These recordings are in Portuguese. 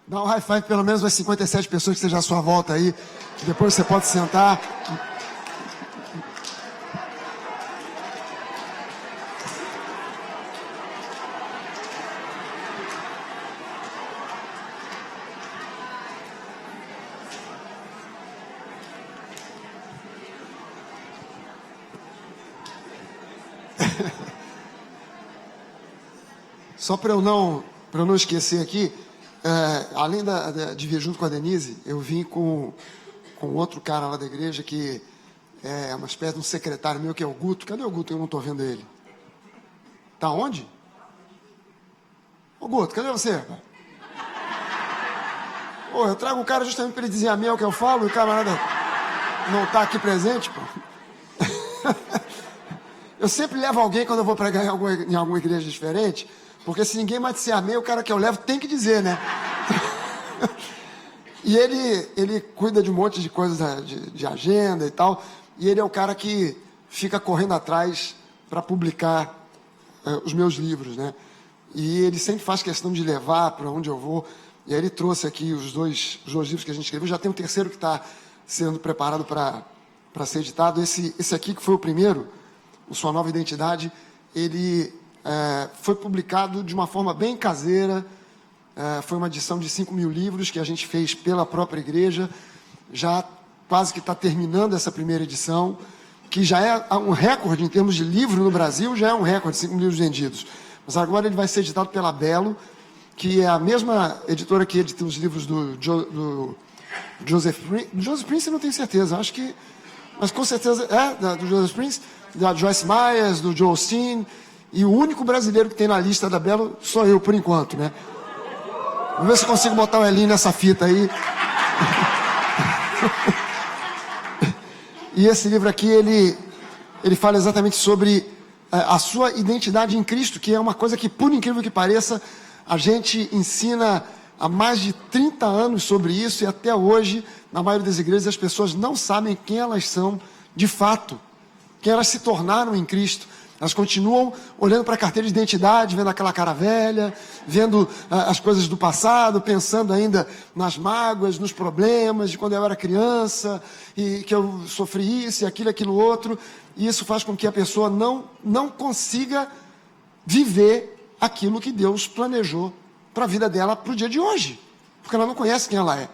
Dá um high five pelo menos às 57 pessoas que estejam à sua volta aí. Depois você pode sentar. Só para eu não esquecer aqui, além de vir junto com a Denise, eu vim com outro cara lá da igreja que é uma espécie de um secretário meu, que é o Guto. Cadê o Guto? Eu não estou vendo ele. Tá onde? Ô Guto, cadê você? Pô, eu trago o cara justamente para ele dizer amém ao que eu falo, e o camarada não está aqui presente, pô. Eu sempre levo alguém quando eu vou pregar em alguma igreja diferente, porque se ninguém mais disser amém, o cara que eu levo tem que dizer, né? E ele cuida de um monte de coisas de agenda e tal, e ele é o cara que fica correndo atrás para publicar os meus livros, né? E ele sempre faz questão de levar para onde eu vou. E aí ele trouxe aqui os dois livros que a gente escreveu. Já tem um terceiro que está sendo preparado para ser editado. Esse aqui, que foi o primeiro, o Sua Nova Identidade, ele foi publicado de uma forma bem caseira. Foi uma edição de 5.000 livros que a gente fez pela própria igreja. Já quase que está terminando essa primeira edição, que já é um recorde em termos de livro no Brasil, já é um recorde, 5.000 livros vendidos. Mas agora ele vai ser editado pela Belo, que é a mesma editora que edita os livros do Joseph Prince. Do Joseph Prince eu não tenho certeza, acho que... Mas com certeza do Joseph Prince, da Joyce Myers, do Joel Osteen, e o único brasileiro que tem na lista da Belo sou eu, por enquanto, né? Vamos ver se eu consigo botar o Elinho nessa fita aí. E esse livro aqui, ele fala exatamente sobre a sua identidade em Cristo, que é uma coisa que, por incrível que pareça, a gente ensina há mais de 30 anos sobre isso, e até hoje, na maioria das igrejas, as pessoas não sabem quem elas são de fato, quem elas se tornaram em Cristo. Elas continuam olhando para a carteira de identidade, vendo aquela cara velha, vendo as coisas do passado, pensando ainda nas mágoas, nos problemas de quando eu era criança, e que eu sofri isso, e aquilo outro. E isso faz com que a pessoa não consiga viver aquilo que Deus planejou para a vida dela, para o dia de hoje, porque ela não conhece quem ela é.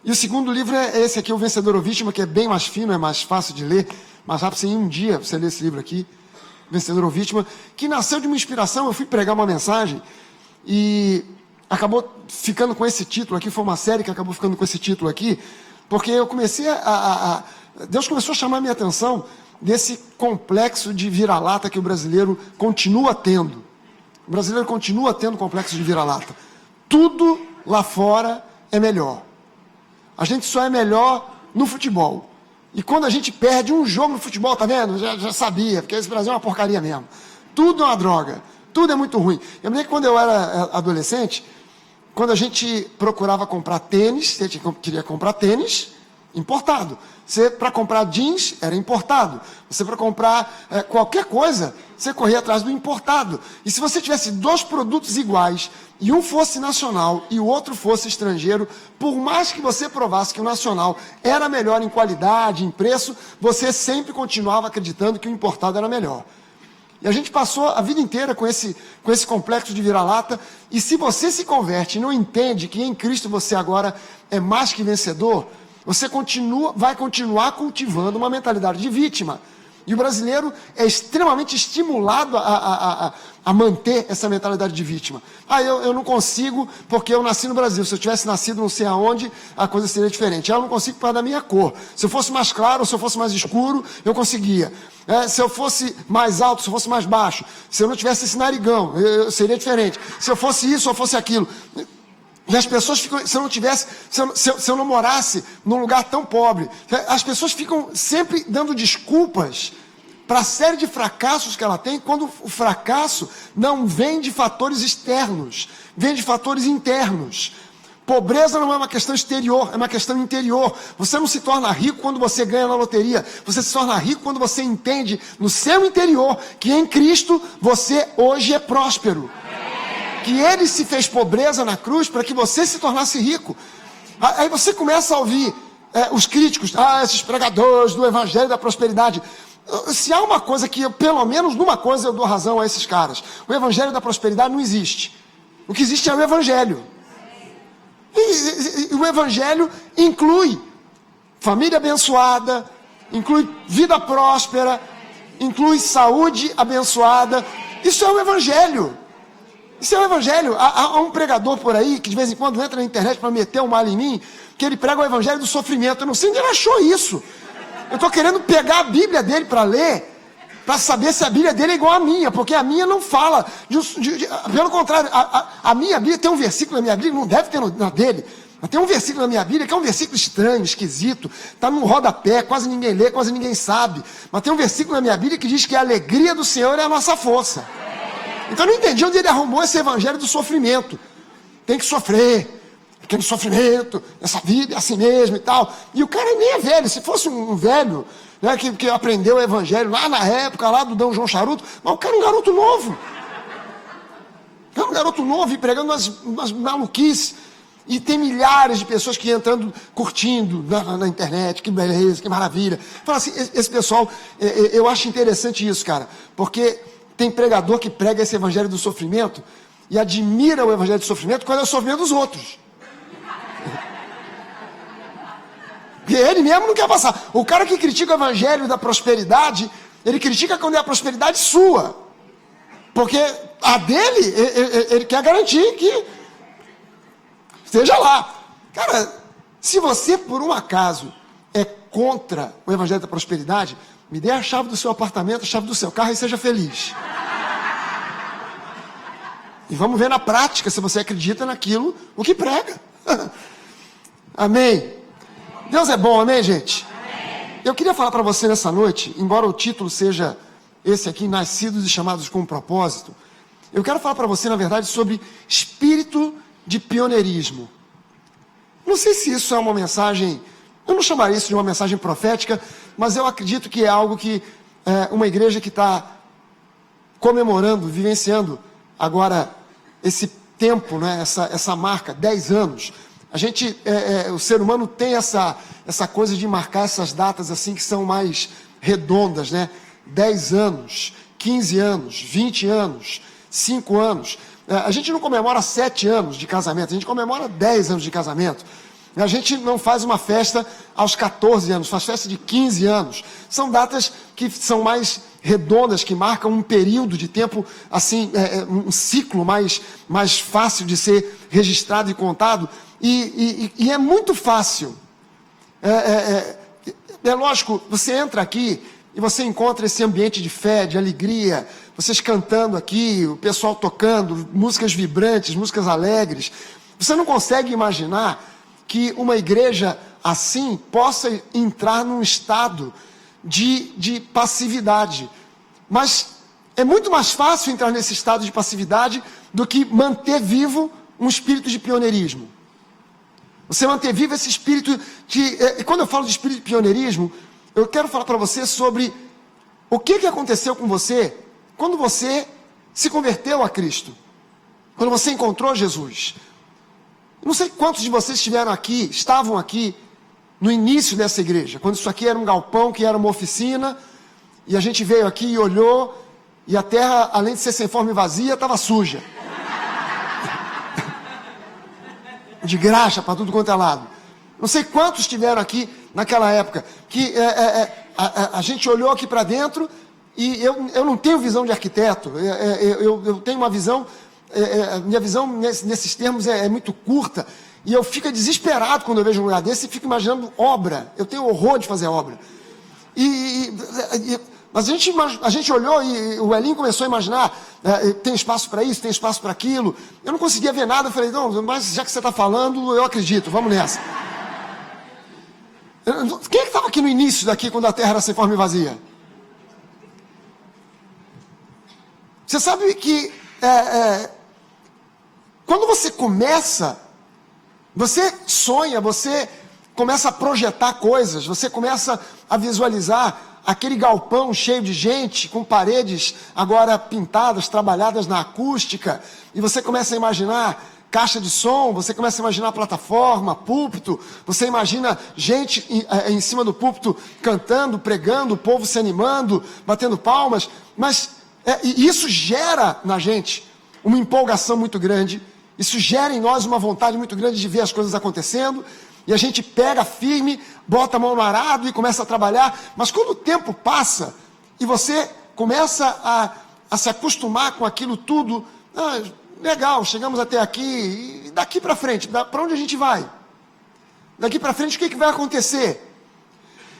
E o segundo livro é esse aqui, O Vencedor ou Vítima, que é bem mais fino, é mais fácil de ler, mais rápido, em um dia você lê esse livro aqui, Vencedor ou Vítima, que nasceu de uma inspiração. Eu fui pregar uma mensagem e acabou ficando com esse título aqui, foi uma série que acabou ficando com esse título aqui, porque eu comecei Deus começou a chamar a minha atenção desse complexo de vira-lata que o brasileiro continua tendo. O brasileiro continua tendo complexo de vira-lata. Tudo lá fora é melhor. A gente só é melhor no futebol. E quando a gente perde um jogo no futebol, tá vendo? Já sabia, porque esse Brasil é uma porcaria mesmo. Tudo é uma droga, tudo é muito ruim. Eu me lembro que quando eu era adolescente, quando a gente procurava comprar tênis, você queria comprar tênis importado. Você, para comprar jeans, era importado. Você, para comprar qualquer coisa, você corria atrás do importado. E se você tivesse dois produtos iguais, e um fosse nacional e o outro fosse estrangeiro, por mais que você provasse que o nacional era melhor em qualidade, em preço, você sempre continuava acreditando que o importado era melhor. E a gente passou a vida inteira com esse complexo de vira-lata. E se você se converte e não entende que em Cristo você agora é mais que vencedor, você vai continuar cultivando uma mentalidade de vítima. E o brasileiro é extremamente estimulado a manter essa mentalidade de vítima. Eu não consigo porque eu nasci no Brasil. Se eu tivesse nascido não sei aonde, a coisa seria diferente. Eu não consigo por causa da minha cor. Se eu fosse mais claro ou se eu fosse mais escuro, eu conseguia. Se eu fosse mais alto, se eu fosse mais baixo, se eu não tivesse esse narigão, seria diferente. Se eu fosse isso ou fosse aquilo. E as pessoas ficam, se eu não morasse num lugar tão pobre, as pessoas ficam sempre dando desculpas para a série de fracassos que ela tem, quando o fracasso não vem de fatores externos, vem de fatores internos. Pobreza não é uma questão exterior, é uma questão interior. Você não se torna rico quando você ganha na loteria, você se torna rico quando você entende no seu interior que em Cristo você hoje é próspero. que ele se fez pobreza na cruz para que você se tornasse rico. Aí você começa a ouvir os críticos, esses pregadores do evangelho da prosperidade. Se há uma coisa que, pelo menos numa coisa eu dou razão a esses caras, o evangelho da prosperidade não existe. O que existe é o evangelho. E o evangelho inclui família abençoada, inclui vida próspera, inclui saúde abençoada. Isso é o evangelho. Isso é o evangelho. Há um pregador por aí que de vez em quando entra na internet para meter um mal em mim, que ele prega o evangelho do sofrimento. Eu não sei onde ele achou isso. Eu estou querendo pegar a Bíblia dele para ler, para saber se a Bíblia dele é igual à minha, porque a minha não fala. Pelo contrário, a minha Bíblia tem um versículo na minha Bíblia, não deve ter na dele, mas tem um versículo na minha Bíblia que é um versículo estranho, esquisito, está num rodapé, quase ninguém lê, quase ninguém sabe. Mas tem um versículo na minha Bíblia que diz que a alegria do Senhor é a nossa força. Então eu não entendi onde ele arrumou esse evangelho do sofrimento. Tem que sofrer. Aquele sofrimento, essa vida é assim mesmo e tal. E o cara nem é velho. Se fosse um velho, né, que aprendeu o evangelho lá na época, lá do D. João Charuto, mas o cara é um garoto novo. O cara é um garoto novo e pregando umas maluquices. E tem milhares de pessoas que entrando, curtindo na internet, que beleza, que maravilha. Fala assim, esse pessoal, eu acho interessante isso, cara, porque tem pregador que prega esse evangelho do sofrimento e admira o evangelho do sofrimento quando é o sofrimento dos outros. Porque ele mesmo não quer passar. O cara que critica o evangelho da prosperidade, ele critica quando é a prosperidade sua. Porque a dele, ele quer garantir que esteja lá. Cara, se você por um acaso é contra o evangelho da prosperidade, me dê a chave do seu apartamento, a chave do seu carro e seja feliz. E vamos ver na prática se você acredita naquilo, o que prega. Amém. Deus é bom, amém, gente? Amém. Eu queria falar para você nessa noite, embora o título seja esse aqui, Nascidos e Chamados com um Propósito, eu quero falar para você, na verdade, sobre espírito de pioneirismo. Não sei se isso é uma mensagem, eu não chamaria isso de uma mensagem profética, mas eu acredito que é algo que uma igreja que está comemorando, vivenciando agora esse tempo, né, essa marca, 10 anos. A gente, o ser humano tem essa coisa de marcar essas datas assim que são mais redondas, né? 10 anos, 15 anos, 20 anos, 5 anos. A gente não comemora 7 anos de casamento, a gente comemora 10 anos de casamento. A gente não faz uma festa aos 14 anos, faz festa de 15 anos. São datas que são mais redondas, que marcam um período de tempo, assim, um ciclo mais fácil de ser registrado e contado. E é muito fácil. É lógico, você entra aqui e você encontra esse ambiente de fé, de alegria, vocês cantando aqui, o pessoal tocando, músicas vibrantes, músicas alegres. Você não consegue imaginar que uma igreja assim possa entrar num estado de passividade. Mas é muito mais fácil entrar nesse estado de passividade do que manter vivo um espírito de pioneirismo. Você manter vivo esse espírito de... E quando eu falo de espírito de pioneirismo, eu quero falar para você sobre o que aconteceu com você quando você se converteu a Cristo. Quando você encontrou Jesus. Não sei quantos de vocês estavam aqui no início dessa igreja, quando isso aqui era um galpão, que era uma oficina, e a gente veio aqui e olhou, e a terra, além de ser sem forma e vazia, estava suja. De graxa para tudo quanto é lado. Não sei quantos estiveram aqui naquela época, que a gente olhou aqui para dentro, e eu não tenho visão de arquiteto, eu tenho uma visão, minha visão nesses termos é muito curta, e eu fico desesperado quando eu vejo um lugar desse e fico imaginando obra. Eu tenho horror de fazer obra. Mas a gente olhou e o Elinho começou a imaginar, tem espaço para isso, tem espaço para aquilo. Eu não conseguia ver nada, eu falei, não, mas já que você está falando, eu acredito, vamos nessa. Quem é que estava aqui no início daqui, quando a terra era sem forma e vazia? Você sabe que quando você começa, você sonha, você começa a projetar coisas, você começa a visualizar aquele galpão cheio de gente, com paredes agora pintadas, trabalhadas na acústica, e você começa a imaginar caixa de som, você começa a imaginar plataforma, púlpito, você imagina gente em cima do púlpito cantando, pregando, o povo se animando, batendo palmas, mas e isso gera na gente uma empolgação muito grande, isso gera em nós uma vontade muito grande de ver as coisas acontecendo, e a gente pega firme, bota a mão no arado e começa a trabalhar, mas quando o tempo passa e você começa a se acostumar com aquilo tudo, legal, chegamos até aqui, e daqui para frente, para onde a gente vai? Daqui para frente o que vai acontecer?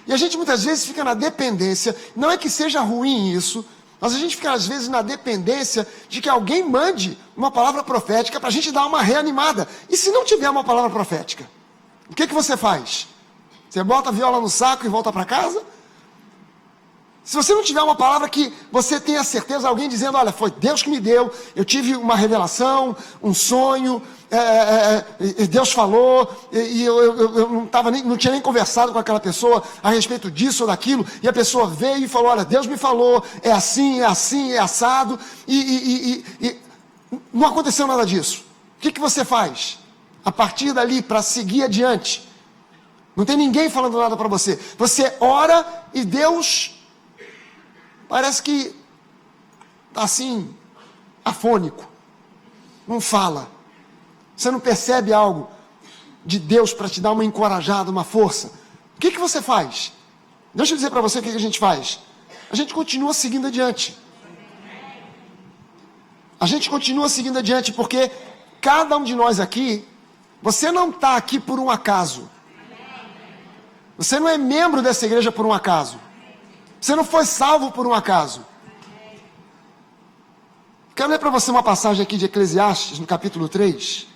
E a gente muitas vezes fica na dependência, não é que seja ruim isso, mas a gente fica às vezes na dependência de que alguém mande uma palavra profética para a gente dar uma reanimada. E se não tiver uma palavra profética? O que você faz? Você bota a viola no saco e volta para casa? Se você não tiver uma palavra que você tenha certeza, alguém dizendo, olha, foi Deus que me deu, eu tive uma revelação, um sonho, Deus falou, e eu não tinha nem conversado com aquela pessoa a respeito disso ou daquilo, e a pessoa veio e falou, olha, Deus me falou, é assim, é assado, e não aconteceu nada disso. O que você faz? A partir dali, para seguir adiante, não tem ninguém falando nada para você. Você ora e Deus parece que está assim, afônico, não fala. Você não percebe algo de Deus para te dar uma encorajada, uma força. O que você faz? Deixa eu dizer para você o que a gente faz. A gente continua seguindo adiante. A gente continua seguindo adiante porque cada um de nós aqui, você não está aqui por um acaso. Você não é membro dessa igreja por um acaso. Você não foi salvo por um acaso. Quero ler para você uma passagem aqui de Eclesiastes, no capítulo 3.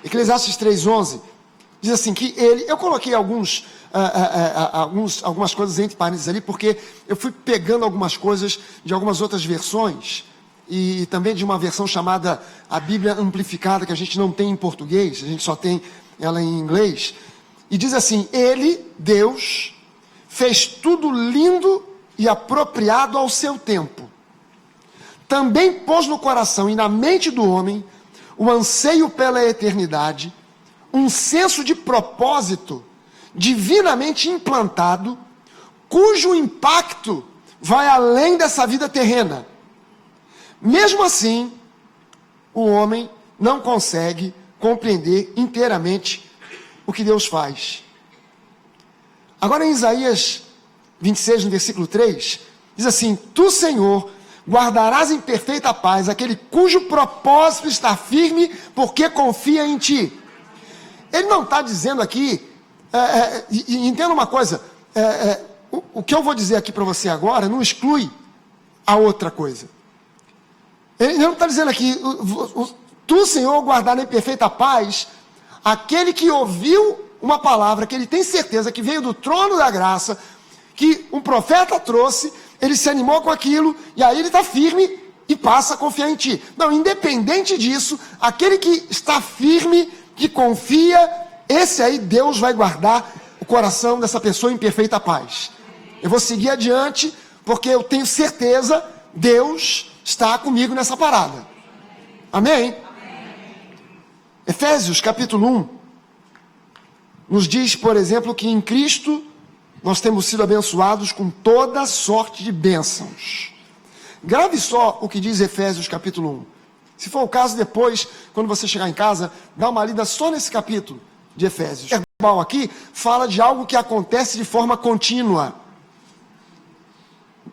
Eclesiastes 3:11. Diz assim que ele... Eu coloquei algumas coisas entre parênteses ali, porque eu fui pegando algumas coisas de algumas outras versões, e também de uma versão chamada a Bíblia Amplificada, que a gente não tem em português, a gente só tem ela em inglês. E diz assim, ele, Deus, fez tudo lindo e apropriado ao seu tempo. Também pôs no coração e na mente do homem o anseio pela eternidade, um senso de propósito divinamente implantado, cujo impacto vai além dessa vida terrena. Mesmo assim, o homem não consegue compreender inteiramente o que Deus faz. Agora em Isaías 26, no versículo 3, diz assim, tu, Senhor, guardarás em perfeita paz aquele cujo propósito está firme, porque confia em ti. Ele não está dizendo aqui, entenda uma coisa, o que eu vou dizer aqui para você agora não exclui a outra coisa. Ele não está dizendo aqui, tu, Senhor, guardarás em perfeita paz aquele que ouviu uma palavra que ele tem certeza que veio do trono da graça, que um profeta trouxe, ele se animou com aquilo, e aí ele está firme e passa a confiar em ti. Não, independente disso, aquele que está firme, que confia, esse aí Deus vai guardar o coração dessa pessoa em perfeita paz. Eu vou seguir adiante, porque eu tenho certeza, Deus está comigo nessa parada. Amém? Efésios capítulo 1 nos diz, por exemplo, que em Cristo nós temos sido abençoados com toda sorte de bênçãos. Grave só o que diz Efésios capítulo 1. Se for o caso, depois, quando você chegar em casa, dá uma lida só nesse capítulo de Efésios. O verbal aqui fala de algo que acontece de forma contínua.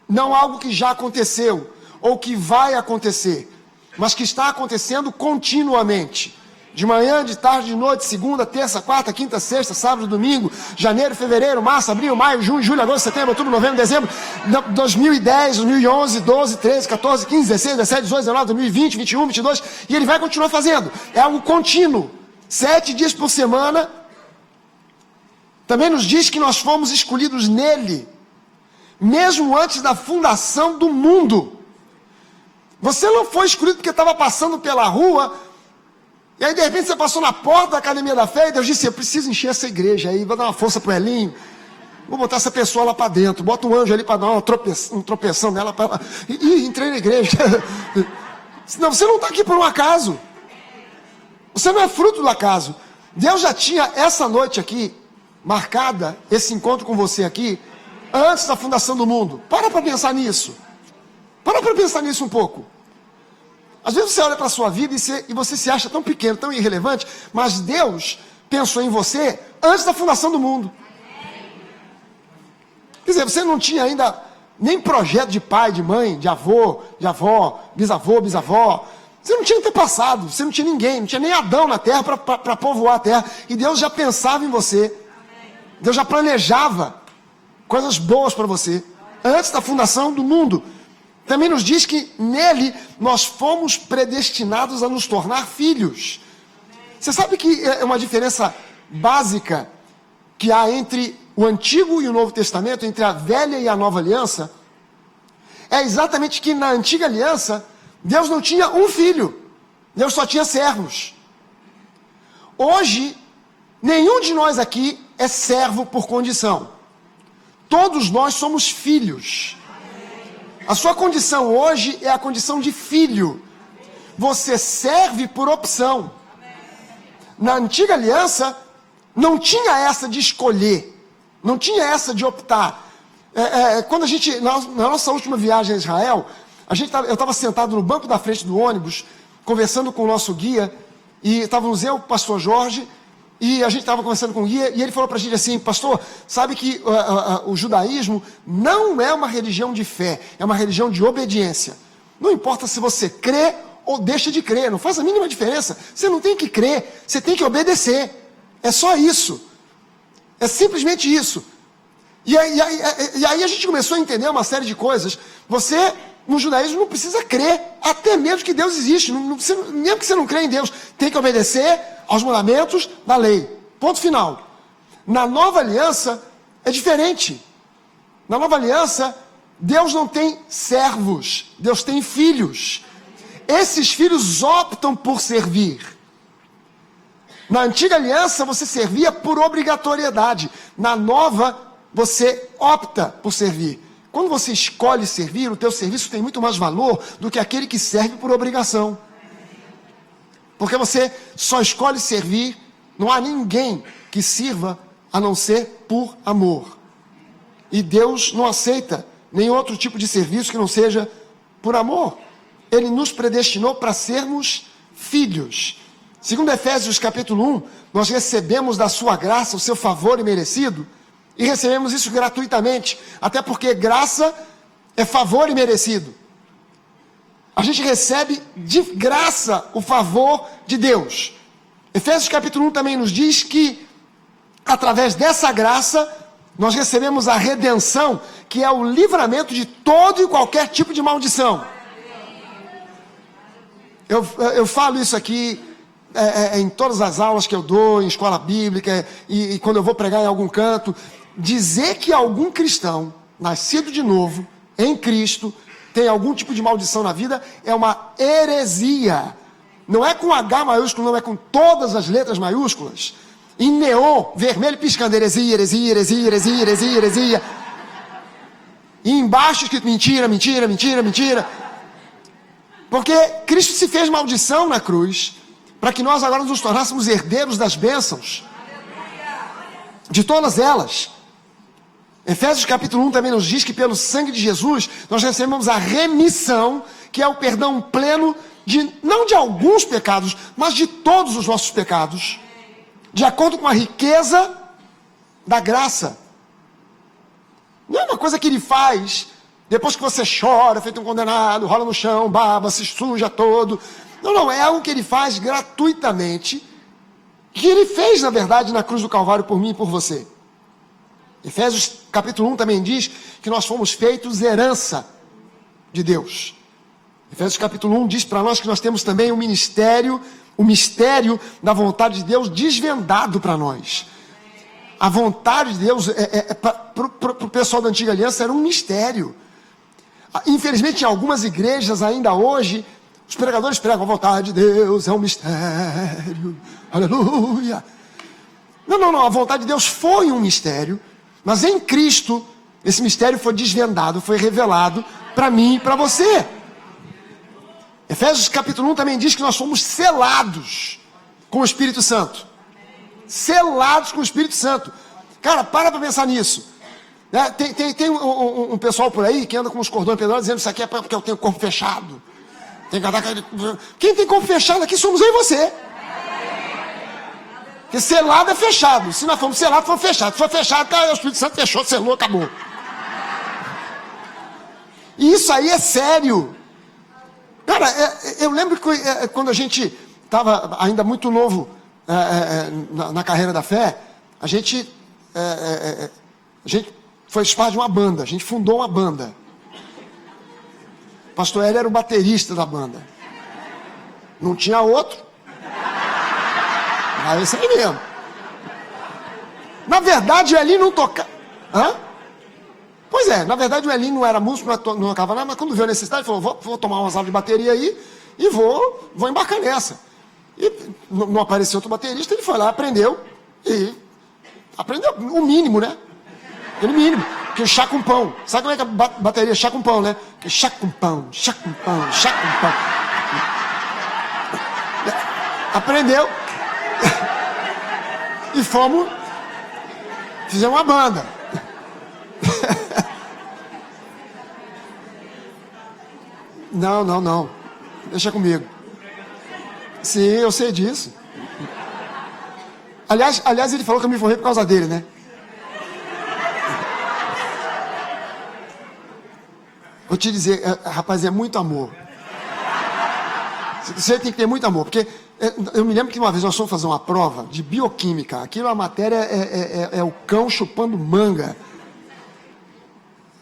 Não algo que já aconteceu, ou que vai acontecer, mas que está acontecendo continuamente. De manhã, de tarde, de noite, segunda, terça, quarta, quinta, sexta, sábado, domingo, janeiro, fevereiro, março, abril, maio, junho, julho, agosto, setembro, outubro, novembro, dezembro, 2010, 2011, 12, 13, 14, 15, 16, 17, 18, 19, 2020, 21, 22, e ele vai continuar fazendo. É algo contínuo. 7 dias por semana. Também nos diz que nós fomos escolhidos nele, mesmo antes da fundação do mundo. Você não foi escolhido porque estava passando pela rua, e aí de repente você passou na porta da Academia da Fé, e Deus disse, eu preciso encher essa igreja aí, vou dar uma força pro Elinho. Vou botar essa pessoa lá para dentro. Bota um anjo ali para dar um tropeção nela. Entrei na igreja. Não, você não está aqui por um acaso. Você não é fruto do acaso. Deus já tinha essa noite aqui, marcada, esse encontro com você aqui, antes da fundação do mundo. Para pensar nisso. Para pensar nisso um pouco. Às vezes você olha para a sua vida e você se acha tão pequeno, tão irrelevante, mas Deus pensou em você antes da fundação do mundo. Quer dizer, você não tinha ainda nem projeto de pai, de mãe, de avô, de avó, bisavô, bisavó. Você não tinha antepassado, você não tinha ninguém, não tinha nem Adão na terra para povoar a terra. E Deus já pensava em você. Deus já planejava coisas boas para você antes da fundação do mundo. Também nos diz que nele nós fomos predestinados a nos tornar filhos. Você sabe que é uma diferença básica que há entre o Antigo e o Novo Testamento, entre a Velha e a Nova Aliança? É exatamente que na Antiga Aliança, Deus não tinha um filho. Deus só tinha servos. Hoje, nenhum de nós aqui é servo por condição. Todos nós somos filhos. A sua condição hoje é a condição de filho. Você serve por opção. Na Antiga Aliança, não tinha essa de escolher. Não tinha essa de optar. Quando a gente, na nossa última viagem a Israel, eu estava sentado no banco da frente do ônibus, conversando com o nosso guia, e estávamos eu, o pastor Jorge, e a gente estava conversando com o guia, e ele falou para a gente assim: pastor, sabe que o judaísmo não é uma religião de fé, é uma religião de obediência. Não importa se você crê ou deixa de crer, não faz a mínima diferença. Você não tem que crer, você tem que obedecer. É só isso. É simplesmente isso. E aí a gente começou a entender uma série de coisas. Você, no judaísmo, não precisa crer, até mesmo que Deus existe. Mesmo que você não crê em Deus, tem que obedecer aos mandamentos da lei. Ponto final. Na nova aliança, é diferente. Na nova aliança, Deus não tem servos, Deus tem filhos. Esses filhos optam por servir. Na antiga aliança, você servia por obrigatoriedade. Na nova, você opta por servir. Quando você escolhe servir, o teu serviço tem muito mais valor do que aquele que serve por obrigação. Porque você só escolhe servir, não há ninguém que sirva a não ser por amor. E Deus não aceita nenhum outro tipo de serviço que não seja por amor. Ele nos predestinou para sermos filhos. Segundo Efésios capítulo 1, nós recebemos da sua graça o seu favor imerecido, e recebemos isso gratuitamente, até porque graça é favor imerecido. A gente recebe de graça o favor de Deus. Efésios capítulo 1 também nos diz que, através dessa graça, nós recebemos a redenção, que é o livramento de todo e qualquer tipo de maldição. Eu falo isso aqui em todas as aulas que eu dou, em escola bíblica, e quando eu vou pregar em algum canto. Dizer que algum cristão, nascido de novo, em Cristo, tem algum tipo de maldição na vida, é uma heresia. Não é com H maiúsculo, não, é com todas as letras maiúsculas. Em neon, vermelho piscando, heresia, heresia, heresia, heresia, heresia, heresia. E embaixo escrito mentira, mentira, mentira, mentira. Porque Cristo se fez maldição na cruz, para que nós agora nos tornássemos herdeiros das bênçãos. De todas elas. Efésios capítulo 1 também nos diz que pelo sangue de Jesus nós recebemos a remissão, que é o perdão pleno, não de alguns pecados, mas de todos os nossos pecados, de acordo com a riqueza da graça. Não é uma coisa que ele faz depois que você chora, feito um condenado, rola no chão, baba, se suja todo. Não, é algo que ele faz gratuitamente, que ele fez, na verdade, na cruz do Calvário por mim e por você. Efésios capítulo 1 também diz que nós fomos feitos herança de Deus. Efésios capítulo 1 diz para nós que nós temos também o mistério da vontade de Deus desvendado para nós. A vontade de Deus, para o pessoal da antiga aliança, era um mistério. Infelizmente, em algumas igrejas ainda hoje, os pregadores pregam: a vontade de Deus é um mistério. Aleluia. Não, a vontade de Deus foi um mistério, Mas em Cristo, esse mistério foi desvendado, foi revelado para mim e para você. Efésios capítulo 1 também diz que nós fomos selados com o Espírito Santo. Selados com o Espírito Santo. Cara, para pensar nisso. Né? Tem um pessoal por aí que anda com os cordões pendurados dizendo que isso aqui é porque eu tenho corpo fechado. Quem tem corpo fechado aqui somos eu e você. Porque selado é fechado. Se nós formos selados, fomos fechados. Se for fechado, o Espírito Santo fechou, selou, acabou. E isso aí é sério. Cara, eu lembro que quando a gente estava ainda muito novo na carreira da fé, a gente foi parte de uma banda, a gente fundou uma banda. O pastor Hélio era o baterista da banda. Não tinha outro. Mas esse aí mesmo. Na verdade, o Elinho não tocava. Hã? Pois é, na verdade o Elinho não era músico, não tocava nada, mas quando viu a necessidade, ele falou, vou tomar umas aulas de bateria aí e vou embarcar nessa. E não apareceu outro baterista, ele foi lá, aprendeu o mínimo, né? Aquele mínimo, que é chá com pão. Sabe como é que a bateria chá com pão, né? Que é chá com pão, chá com pão, chá com pão. Aprendeu. E fizemos uma banda. Não. Deixa comigo. Sim, eu sei disso. Aliás, ele falou que eu me formei por causa dele, né? Vou te dizer, rapaz, é muito amor. Você tem que ter muito amor, porque eu me lembro que uma vez nós fomos fazer uma prova de bioquímica. Aquilo, a matéria é o cão chupando manga.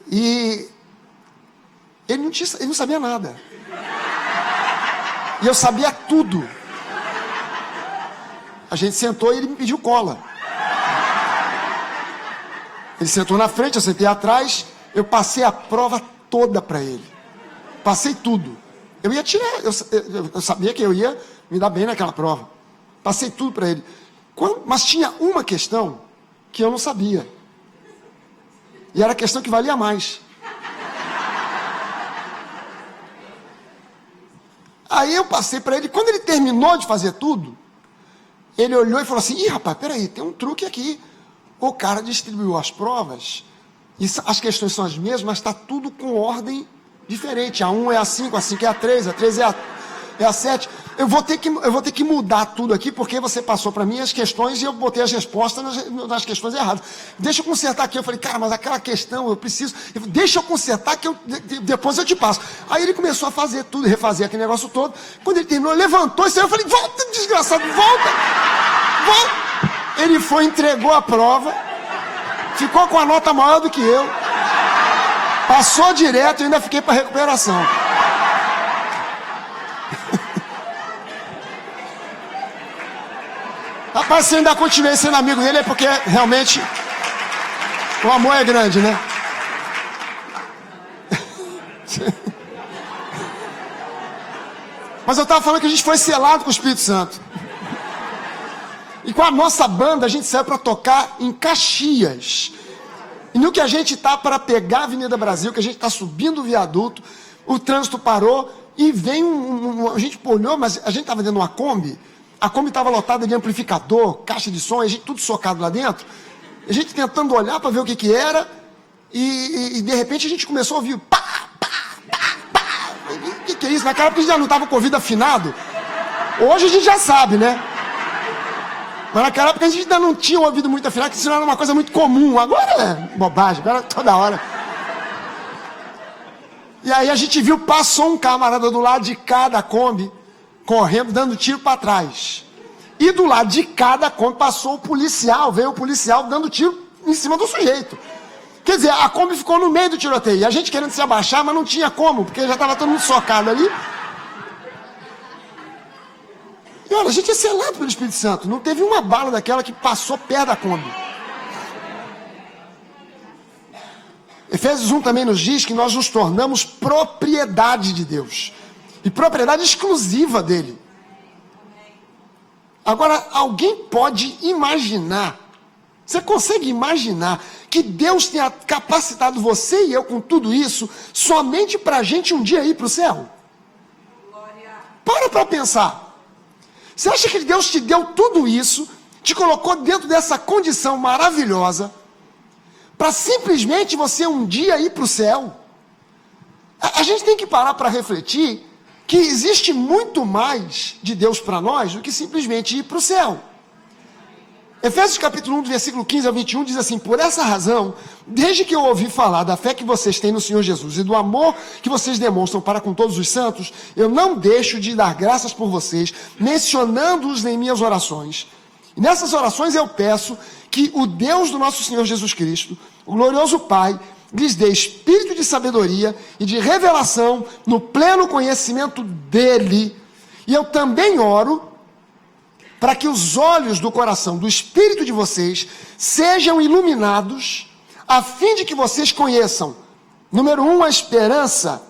E ele não sabia nada. E eu sabia tudo. A gente sentou e ele me pediu cola. Ele sentou na frente, eu sentei atrás. Eu passei a prova toda para ele. Passei tudo. Eu ia tirar, eu sabia que eu ia me dar bem naquela prova. Passei tudo para ele. Mas tinha uma questão que eu não sabia. E era a questão que valia mais. Aí eu passei para ele, quando ele terminou de fazer tudo, ele olhou e falou assim, ih, rapaz, peraí, tem um truque aqui. O cara distribuiu as provas, e as questões são as mesmas, mas está tudo com ordem diferente. A 1 é a 5, a 5 é a 3 é a 7. Eu vou ter que mudar tudo aqui, porque você passou para mim as questões e eu botei as respostas nas questões erradas. Deixa eu consertar aqui. Eu falei, cara, mas aquela questão eu preciso. Deixa eu consertar que depois eu te passo. Aí ele começou a fazer tudo, refazer aquele negócio todo. Quando ele terminou, levantou e saiu. Eu falei, volta, desgraçado, volta. Ele foi, entregou a prova, ficou com a nota maior do que eu, passou direto e ainda fiquei para recuperação. Rapaz, se eu ainda continuei sendo amigo dele é porque realmente o amor é grande, né? Mas eu estava falando que a gente foi selado com o Espírito Santo. E com a nossa banda a gente saiu para tocar em Caxias. E no que a gente está para pegar a Avenida Brasil, que a gente está subindo o viaduto, o trânsito parou e vem a gente olhou, mas a gente estava dentro de uma Kombi. A Kombi estava lotada de amplificador, caixa de som, a gente tudo socado lá dentro. A gente tentando olhar para ver o que era. E de repente a gente começou a ouvir pá, pá, pá, pá. O que é isso? Naquela época a gente já não estava com o ouvido afinado. Hoje a gente já sabe, né? Mas naquela época a gente ainda não tinha o ouvido muito afinado, porque isso era uma coisa muito comum. Agora é bobagem, agora toda hora. E aí a gente viu, passou um camarada do lado de cada Kombi, correndo, dando tiro para trás. E do lado de cada Kombi passou o policial, veio o policial dando tiro em cima do sujeito. Quer dizer, a Kombi ficou no meio do tiroteio. E a gente querendo se abaixar, mas não tinha como, porque já estava todo mundo socado ali. E olha, a gente é selado pelo Espírito Santo. Não teve uma bala daquela que passou perto da Kombi. Efésios 1 também nos diz que nós nos tornamos propriedade de Deus. E propriedade exclusiva dele. Agora, alguém pode imaginar Você consegue imaginar que Deus tenha capacitado você e eu com tudo isso somente para a gente um dia ir para o céu? Para pensar. Você acha que Deus te deu tudo isso, te colocou dentro dessa condição maravilhosa, para simplesmente você um dia ir para o céu? A gente tem que parar para refletir que existe muito mais de Deus para nós do que simplesmente ir para o céu. Efésios capítulo 1, do versículo 15 ao 21, diz assim: por essa razão, desde que eu ouvi falar da fé que vocês têm no Senhor Jesus e do amor que vocês demonstram para com todos os santos, eu não deixo de dar graças por vocês, mencionando-os em minhas orações. E nessas orações eu peço que o Deus do nosso Senhor Jesus Cristo, o glorioso Pai, lhes dê espírito de sabedoria e de revelação no pleno conhecimento dele. E eu também oro para que os olhos do coração, do espírito de vocês, sejam iluminados, a fim de que vocês conheçam, número 1, a esperança,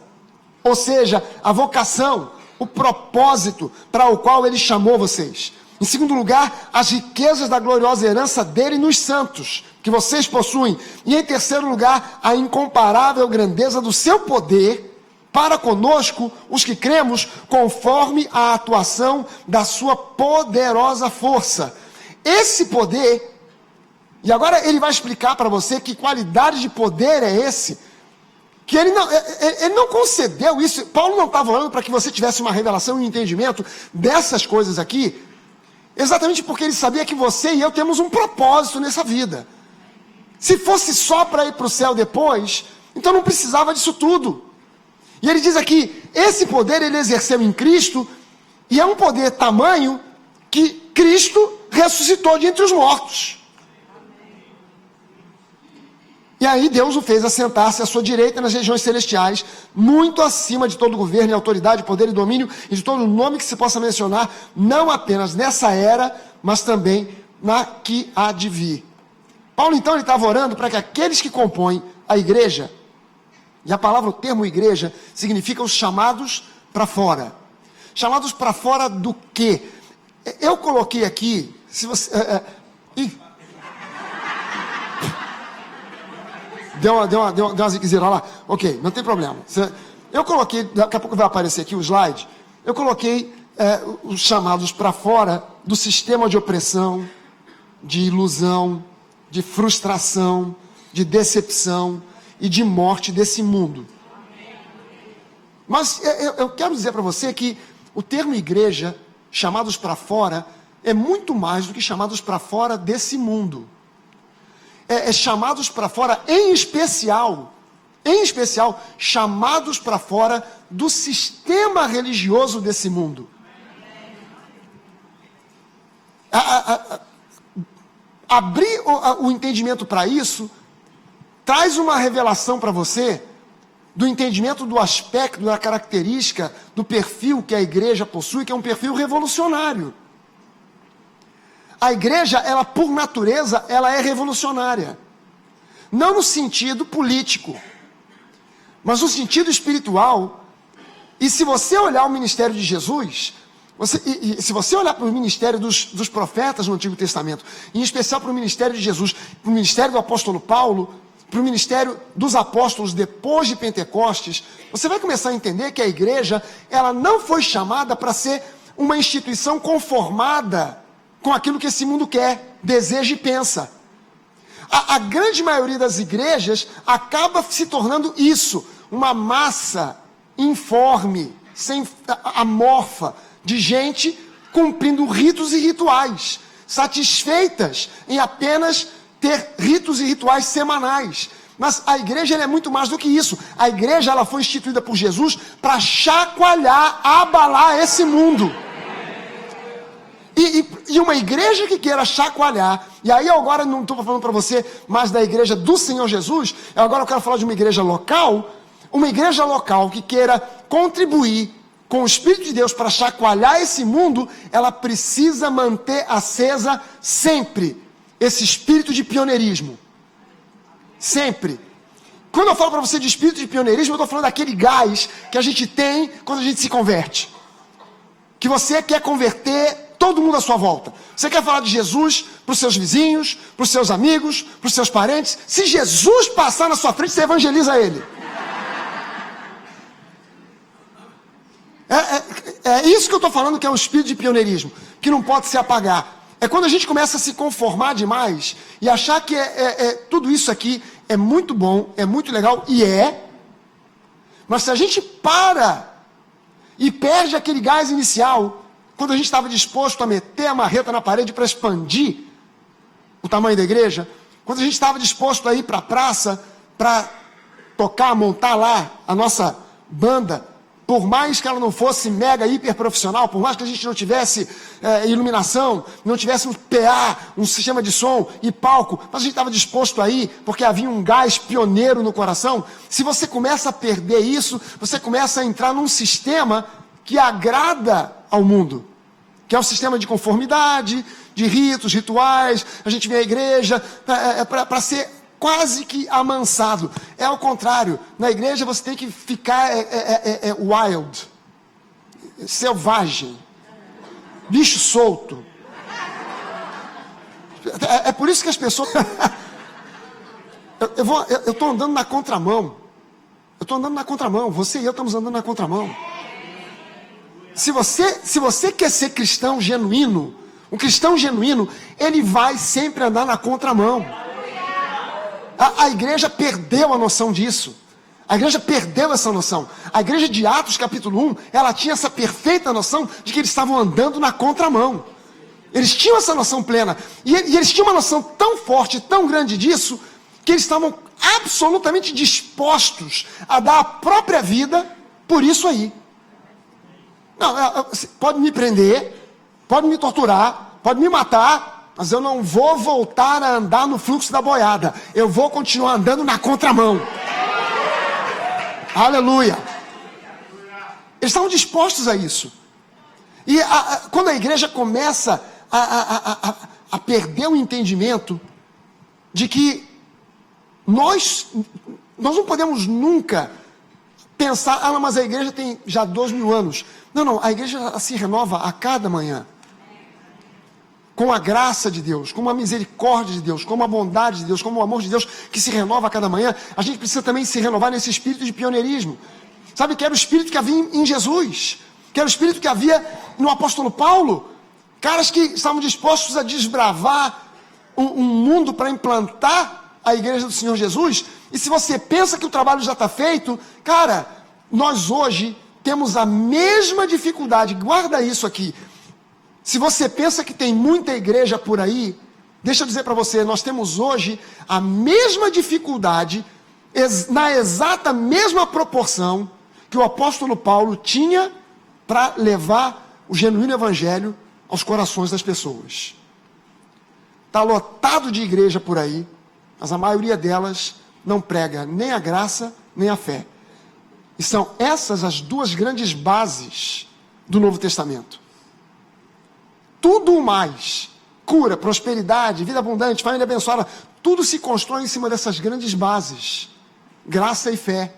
ou seja, a vocação, o propósito para o qual ele chamou vocês. Em segundo lugar, as riquezas da gloriosa herança dele nos santos, que vocês possuem. E em terceiro lugar, a incomparável grandeza do seu poder para conosco, os que cremos, conforme a atuação da sua poderosa força. Esse poder, e agora ele vai explicar para você que qualidade de poder é esse, que ele não concedeu isso. Paulo não estava falando para que você tivesse uma revelação e um entendimento dessas coisas aqui, exatamente porque ele sabia que você e eu temos um propósito nessa vida. Se fosse só para ir para o céu depois, então não precisava disso tudo. E ele diz aqui, esse poder ele exerceu em Cristo, e é um poder tamanho que Cristo ressuscitou de entre os mortos. E aí Deus o fez assentar-se à sua direita nas regiões celestiais, muito acima de todo governo e autoridade, poder e domínio, e de todo nome que se possa mencionar, não apenas nessa era, mas também na que há de vir. Paulo então ele estava orando para que aqueles que compõem a igreja, e a palavra, o termo igreja, significa os chamados para fora. Chamados para fora do quê? Eu coloquei aqui, se você... Deu uma ziquezira lá. Ok, não tem problema. Eu coloquei, daqui a pouco vai aparecer aqui o slide, eu coloquei os chamados para fora do sistema de opressão, de ilusão, de frustração, de decepção e de morte desse mundo. Mas eu quero dizer para você que o termo igreja, chamados para fora, é muito mais do que chamados para fora desse mundo. Chamados para fora, em especial, chamados para fora do sistema religioso desse mundo. Abrir o entendimento para isso traz uma revelação para você do entendimento do aspecto, da característica, do perfil que a igreja possui, que é um perfil revolucionário. A igreja, ela por natureza, ela é revolucionária. Não no sentido político, mas no sentido espiritual. E se você olhar o ministério de Jesus, se você olhar para o ministério dos profetas no Antigo Testamento, em especial para o ministério de Jesus, para o ministério do apóstolo Paulo, para o ministério dos apóstolos depois de Pentecostes, você vai começar a entender que a igreja, ela não foi chamada para ser uma instituição conformada com aquilo que esse mundo quer, deseja e pensa. A grande maioria das igrejas acaba se tornando isso, uma massa informe, amorfa, de gente cumprindo ritos e rituais, satisfeitas em apenas ter ritos e rituais semanais. Mas a igreja ela é muito mais do que isso. A igreja ela foi instituída por Jesus para chacoalhar, abalar esse mundo. E uma igreja que queira chacoalhar, e aí eu agora não estou falando para você mais da igreja do Senhor Jesus, agora eu quero falar de uma igreja local que queira contribuir com o Espírito de Deus para chacoalhar esse mundo, ela precisa manter acesa sempre esse espírito de pioneirismo. Sempre. Quando eu falo para você de espírito de pioneirismo, eu estou falando daquele gás que a gente tem quando a gente se converte. Que você quer converter todo mundo à sua volta. Você quer falar de Jesus para os seus vizinhos, para os seus amigos, para os seus parentes. Se Jesus passar na sua frente, você evangeliza ele. É isso que eu estou falando, que é o espírito de pioneirismo, que não pode se apagar. É quando a gente começa a se conformar demais e achar que tudo isso aqui é muito bom, é muito legal, e mas se a gente para e perde aquele gás inicial, quando a gente estava disposto a meter a marreta na parede para expandir o tamanho da igreja, quando a gente estava disposto a ir para a praça para tocar, montar lá a nossa banda, por mais que ela não fosse mega, hiper profissional, por mais que a gente não tivesse iluminação, não tivesse um PA, um sistema de som e palco, mas a gente estava disposto a ir, porque havia um gás pioneiro no coração. Se você começa a perder isso, você começa a entrar num sistema que agrada ao mundo, que é o sistema de conformidade, de ritos, rituais. A gente vem à igreja para ser quase que amansado. É ao contrário. Na igreja você tem que ficar wild, selvagem, bicho solto. É por isso que as pessoas... eu estou andando na contramão. Eu estou andando na contramão. Você e eu estamos andando na contramão. Se você quer ser cristão genuíno, um cristão genuíno, ele vai sempre andar na contramão. A igreja perdeu a noção disso. A igreja perdeu essa noção. A igreja de Atos capítulo 1, ela tinha essa perfeita noção de que eles estavam andando na contramão. Eles tinham essa noção plena. E eles tinham uma noção tão forte, tão grande disso, que eles estavam absolutamente dispostos a dar a própria vida por isso aí. Não, pode me prender, pode me torturar, pode me matar, mas eu não vou voltar a andar no fluxo da boiada. Eu vou continuar andando na contramão. Aleluia. Eles estavam dispostos a isso. E quando a igreja começa a perder o entendimento de que nós não podemos nunca pensar, não, mas a igreja tem já 2.000 anos. Não, a igreja se renova a cada manhã. Com a graça de Deus, com a misericórdia de Deus, com a bondade de Deus, com o amor de Deus, que se renova a cada manhã. A gente precisa também se renovar nesse espírito de pioneirismo. Sabe, que era o espírito que havia em Jesus, que era o espírito que havia no apóstolo Paulo. Caras que estavam dispostos a desbravar um mundo para implantar a igreja do Senhor Jesus. E se você pensa que o trabalho já está feito, cara, nós hoje temos a mesma dificuldade. Guarda isso aqui. Se você pensa que tem muita igreja por aí, deixa eu dizer para você, nós temos hoje a mesma dificuldade, na exata mesma proporção que o apóstolo Paulo tinha para levar o genuíno evangelho aos corações das pessoas. Está lotado de igreja por aí, mas a maioria delas não prega nem a graça, nem a fé. E são essas as duas grandes bases do Novo Testamento. Tudo mais, cura, prosperidade, vida abundante, família abençoada, tudo se constrói em cima dessas grandes bases, graça e fé.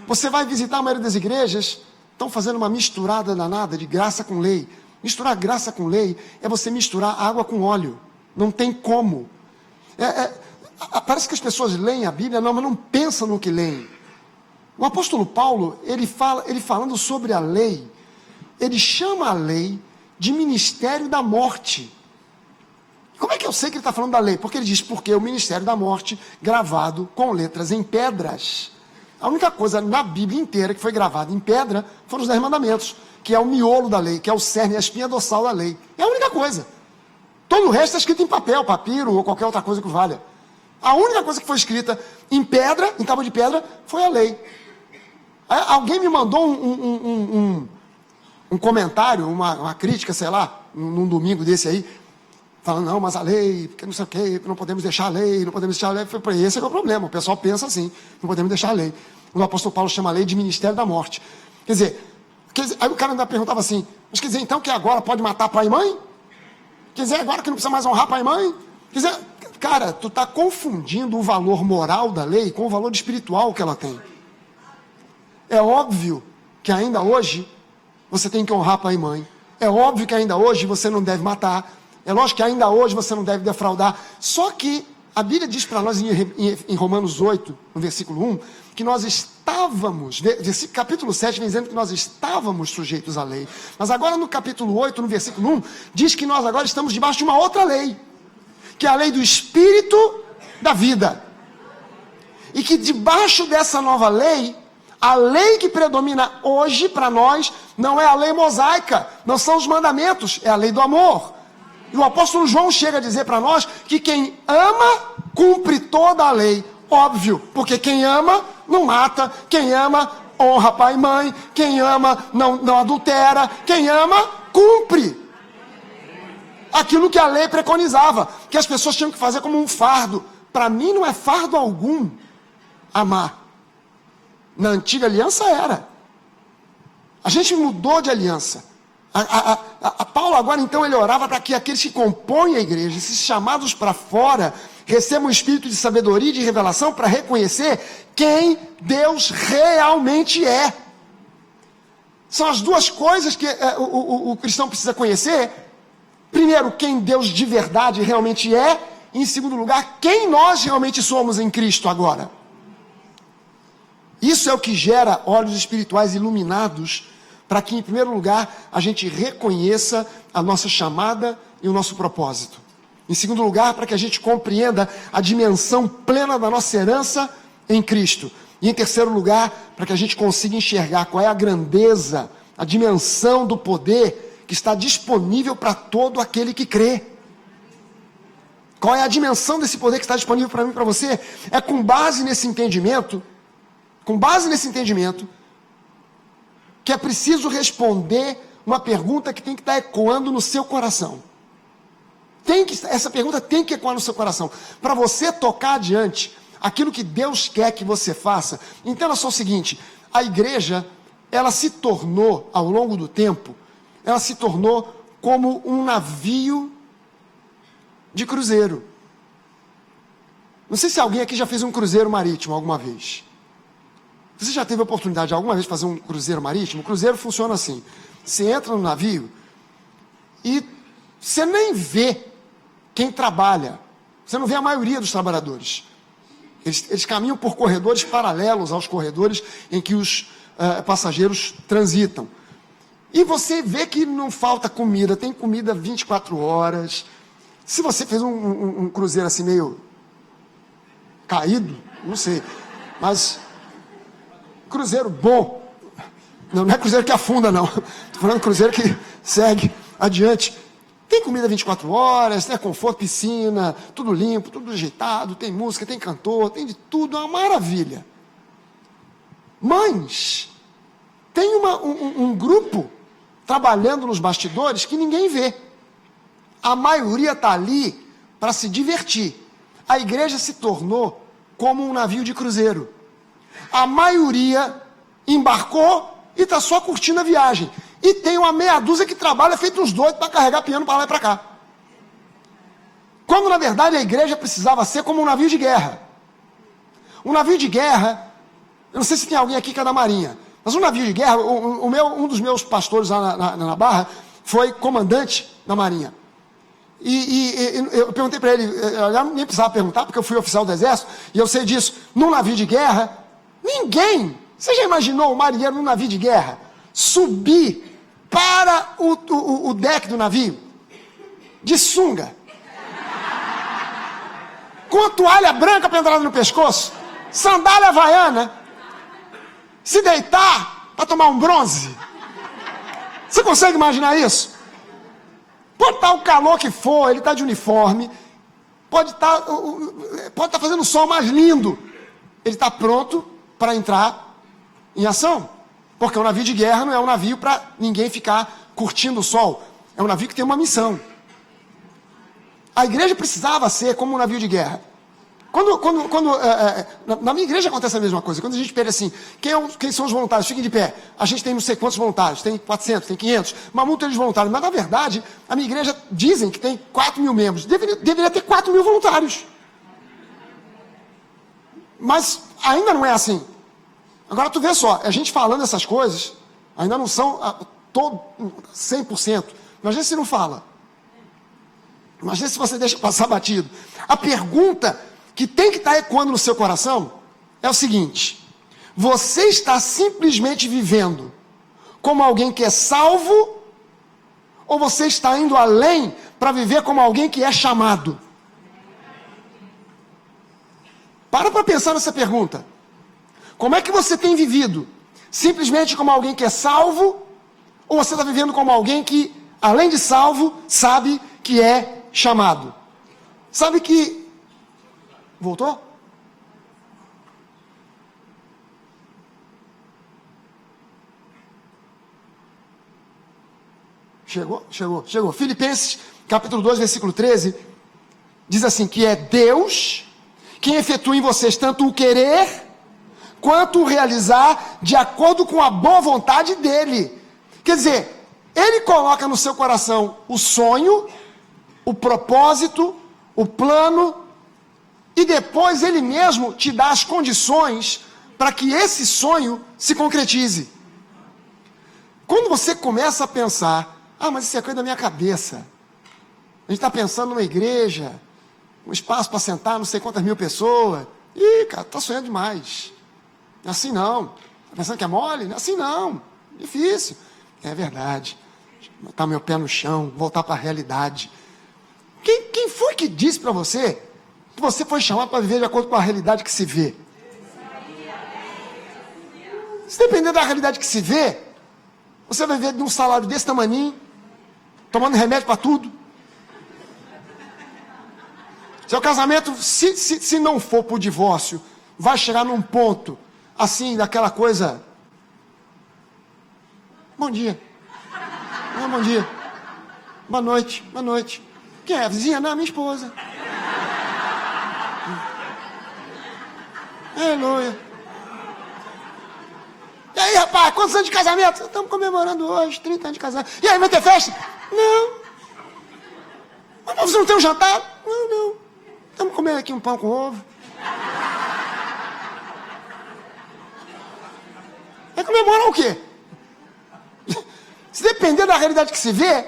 Você vai visitar a maioria das igrejas, estão fazendo uma misturada danada de graça com lei. Misturar graça com lei é você misturar água com óleo, não tem como. Parece que as pessoas leem a Bíblia, mas não pensam no que leem. O apóstolo Paulo, ele falando sobre a lei, ele chama a lei de ministério da morte. Como é que eu sei que ele está falando da lei? Porque ele diz, porque o ministério da morte, gravado com letras em pedras. A única coisa na Bíblia inteira que foi gravada em pedra foram os 10 mandamentos, que é o miolo da lei, que é o cerne, a espinha dorsal da lei. É a única coisa. Todo o resto está escrito em papel, papiro ou qualquer outra coisa que valha. A única coisa que foi escrita em pedra, em tábua de pedra, foi a lei. Alguém me mandou um comentário, uma crítica, sei lá, num domingo desse aí, falando, não, mas a lei, porque não sei o quê, não podemos deixar a lei, não podemos deixar a lei. Esse é o problema, o pessoal pensa assim, não podemos deixar a lei. O apóstolo Paulo chama a lei de ministério da morte. Quer dizer, aí o cara ainda perguntava assim, mas quer dizer, então que agora pode matar pai e mãe? Quer dizer, agora que não precisa mais honrar pai e mãe? Quer dizer, cara, tu está confundindo o valor moral da lei com o valor espiritual que ela tem. É óbvio que ainda hoje você tem que honrar pai e mãe. É óbvio que ainda hoje você não deve matar. É lógico que ainda hoje você não deve defraudar. Só que a Bíblia diz para nós em Romanos 8, no versículo 1, que nós estávamos, capítulo 7 vem dizendo que nós estávamos sujeitos à lei. Mas agora no capítulo 8, no versículo 1, diz que nós agora estamos debaixo de uma outra lei, que é a lei do Espírito da vida. E que debaixo dessa nova lei, a lei que predomina hoje para nós não é a lei mosaica, não são os mandamentos, é a lei do amor. E o apóstolo João chega a dizer para nós que quem ama cumpre toda a lei. Óbvio, porque quem ama não mata, quem ama honra pai e mãe, quem ama não adultera, quem ama cumpre aquilo que a lei preconizava, que as pessoas tinham que fazer como um fardo. Para mim não é fardo algum amar. Na antiga aliança era. A gente mudou de aliança. A Paulo agora então ele orava para que aqueles que compõem a igreja, esses chamados para fora, recebam um espírito de sabedoria e de revelação para reconhecer quem Deus realmente é. São as duas coisas que o cristão precisa conhecer. Primeiro, quem Deus de verdade realmente é. E em segundo lugar, quem nós realmente somos em Cristo agora. Isso é o que gera olhos espirituais iluminados, para que, em primeiro lugar, a gente reconheça a nossa chamada e o nosso propósito. Em segundo lugar, para que a gente compreenda a dimensão plena da nossa herança em Cristo. E em terceiro lugar, para que a gente consiga enxergar qual é a grandeza, a dimensão do poder que está disponível para todo aquele que crê. Qual é a dimensão desse poder que está disponível para mim e para você? É com base nesse entendimento, que é preciso responder uma pergunta que tem que estar ecoando no seu coração. Essa pergunta tem que ecoar no seu coração. Para você tocar adiante aquilo que Deus quer que você faça. Entenda só o seguinte, a igreja, ela se tornou, ao longo do tempo, ela se tornou como um navio de cruzeiro. Não sei se alguém aqui já fez um cruzeiro marítimo alguma vez. Você já teve a oportunidade de alguma vez fazer um cruzeiro marítimo? O cruzeiro funciona assim. Você entra no navio e você nem vê quem trabalha. Você não vê a maioria dos trabalhadores. Eles caminham por corredores paralelos aos corredores em que os passageiros transitam. E você vê que não falta comida. Tem comida 24 horas. Se você fez um cruzeiro assim meio caído, não sei. Mas cruzeiro bom. Não é cruzeiro que afunda, não. Estou falando cruzeiro que segue adiante. Tem comida 24 horas, tem conforto, piscina, tudo limpo, tudo ajeitado, tem música, tem cantor, tem de tudo, é uma maravilha. Mas tem um grupo trabalhando nos bastidores que ninguém vê. A maioria está ali para se divertir. A igreja se tornou como um navio de cruzeiro. A maioria embarcou e está só curtindo a viagem. E tem uma meia dúzia que trabalha feito uns doidos para carregar piano para lá e para cá. Quando, na verdade, a igreja precisava ser como um navio de guerra. Um navio de guerra, eu não sei se tem alguém aqui que é da Marinha, mas um navio de guerra, um dos meus pastores lá na Barra foi comandante da Marinha. E eu perguntei para ele, eu nem precisava perguntar, porque eu fui oficial do Exército, e eu sei disso, num navio de guerra, ninguém, você já imaginou o marinheiro num navio de guerra, subir para o deck do navio, de sunga, com a toalha branca pendurada no pescoço, sandália havaiana, se deitar para tomar um bronze? Você consegue imaginar isso? Pode estar o calor que for, ele está de uniforme, pode estar fazendo o sol mais lindo, ele está pronto para entrar em ação, porque um navio de guerra não é um navio para ninguém ficar curtindo o sol, é um navio que tem uma missão. A igreja precisava ser como um navio de guerra. Na minha igreja acontece a mesma coisa. Quando a gente pede assim, quem são os voluntários? Fiquem de pé. A gente tem não sei quantos voluntários, tem 400, tem 500, uma multa de voluntários. Mas, na verdade, a minha igreja dizem que tem 4 mil membros. Deveria ter 4 mil voluntários. Mas ainda não é assim. Agora, tu vê só, a gente falando essas coisas, ainda não são todo 100%. Imagina se não fala. Imagina se você deixa passar batido. A pergunta que tem que estar ecoando no seu coração é o seguinte: você está simplesmente vivendo como alguém que é salvo, ou você está indo além para viver como alguém que é chamado? Para pensar nessa pergunta. Como é que você tem vivido? Simplesmente como alguém que é salvo, ou você está vivendo como alguém que, além de salvo, sabe que é chamado? Sabe que... Voltou? Chegou. Filipenses, capítulo 2, versículo 13, diz assim, que é Deus quem efetua em vocês tanto o querer, quanto o realizar, de acordo com a boa vontade dEle. Quer dizer, Ele coloca no seu coração o sonho, o propósito, o plano, e depois Ele mesmo te dá as condições para que esse sonho se concretize. Quando você começa a pensar, mas isso é coisa da minha cabeça. A gente está pensando numa igreja, um espaço para sentar não sei quantas mil pessoas. Ih, cara, está sonhando demais. Não é assim não. Está pensando que é mole? Não é assim não. Difícil. É verdade. Botar meu pé no chão, voltar para a realidade. Quem foi que disse para você que você foi chamado para viver de acordo com a realidade que se vê? Se depender da realidade que se vê, você vai viver de um salário desse tamaninho, tomando remédio para tudo. Seu casamento, se não for por divórcio, vai chegar num ponto, assim, daquela coisa... Bom dia. Bom dia. Boa noite. Quem é? A vizinha? Não, minha esposa. Aleluia. E aí, rapaz, quantos anos de casamento? Estamos comemorando hoje, 30 anos de casamento. E aí, vai ter festa? Não. Mas você não tem um jantar? Não. Estamos comendo aqui um pão com ovo. Vai comemorar o quê? Se depender da realidade que se vê,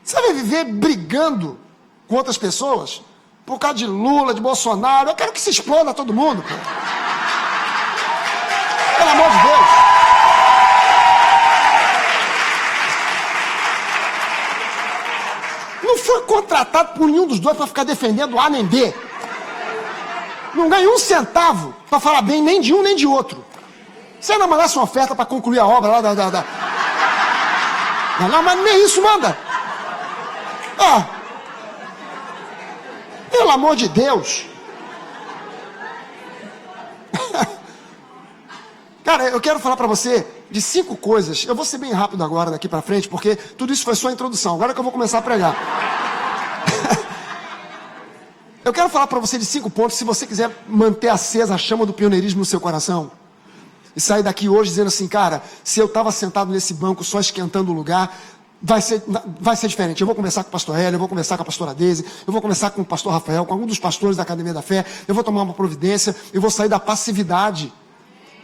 você vai viver brigando com outras pessoas por causa de Lula, de Bolsonaro. Eu quero que se exploda todo mundo, pô. Pelo amor de Deus. Não foi contratado por nenhum dos dois para ficar defendendo A nem B. Não ganha um centavo para falar bem nem de um nem de outro. Você não mandasse uma oferta para concluir a obra lá Não, mas nem isso manda. Pelo amor de Deus. Cara, eu quero falar para você de 5 coisas. Eu vou ser bem rápido agora, daqui para frente, porque tudo isso foi só a introdução. Agora que eu vou começar a pregar. Eu quero falar para você de 5 pontos, se você quiser manter acesa a chama do pioneirismo no seu coração. E sair daqui hoje dizendo assim, cara, se eu estava sentado nesse banco só esquentando o lugar, vai ser diferente. Eu vou conversar com o pastor Hélio, eu vou conversar com a pastora Deise, eu vou conversar com o pastor Rafael, com algum dos pastores da Academia da Fé, eu vou tomar uma providência, eu vou sair da passividade,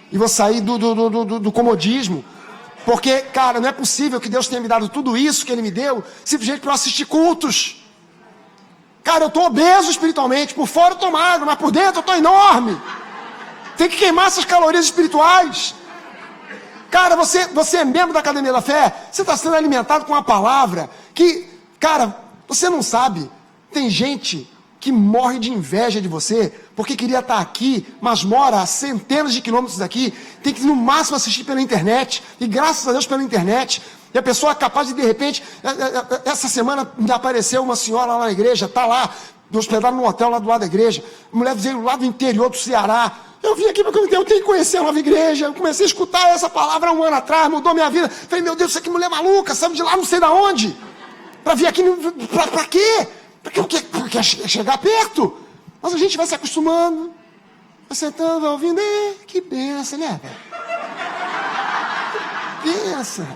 e vou sair do comodismo, porque, cara, não é possível que Deus tenha me dado tudo isso que Ele me deu, simplesmente para eu assistir cultos. Cara, eu estou obeso espiritualmente, por fora eu estou magro, mas por dentro eu estou enorme. Tem que queimar essas calorias espirituais. Cara, você é membro da Academia da Fé, você está sendo alimentado com uma palavra que, cara, você não sabe. Tem gente que morre de inveja de você, porque queria estar aqui, mas mora a centenas de quilômetros daqui, tem que no máximo assistir pela internet, e graças a Deus pela internet, e a pessoa é capaz de repente, essa semana me apareceu uma senhora lá na igreja, está lá, hospedada num hotel lá do lado da igreja, a mulher veio lá do interior do Ceará. Eu vim aqui porque eu tenho que conhecer a nova igreja. Eu comecei a escutar essa palavra há um ano atrás, mudou minha vida. Falei, meu Deus, isso aqui mulher maluca, sabe de lá não sei de onde. Para vir aqui, para quê? Porque quer chegar perto. Mas a gente vai se acostumando, vai sentando, vai ouvindo. Que benção, né, velho? Que benção.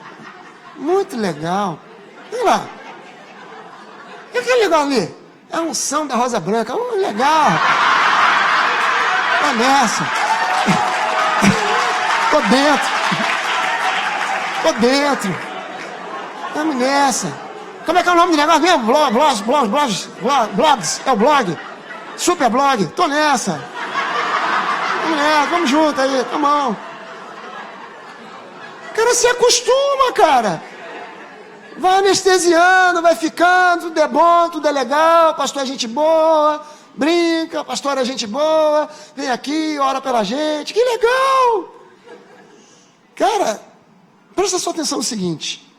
Muito legal. Olha lá. O que é legal ali? É a unção da Rosa Branca. Legal. Tá nessa. Tô dentro. Vamos nessa. Como é que é o nome do negócio mesmo? Blogs. É o blog. Super blog. Tô nessa. Vamos nessa. Vamos junto aí. Tá bom. Cara, se acostuma, cara. Vai anestesiando, vai ficando, tudo é bom, tudo é legal, pastor é gente boa, brinca, pastor é gente boa, vem aqui, ora pela gente, que legal! Cara, presta sua atenção no seguinte,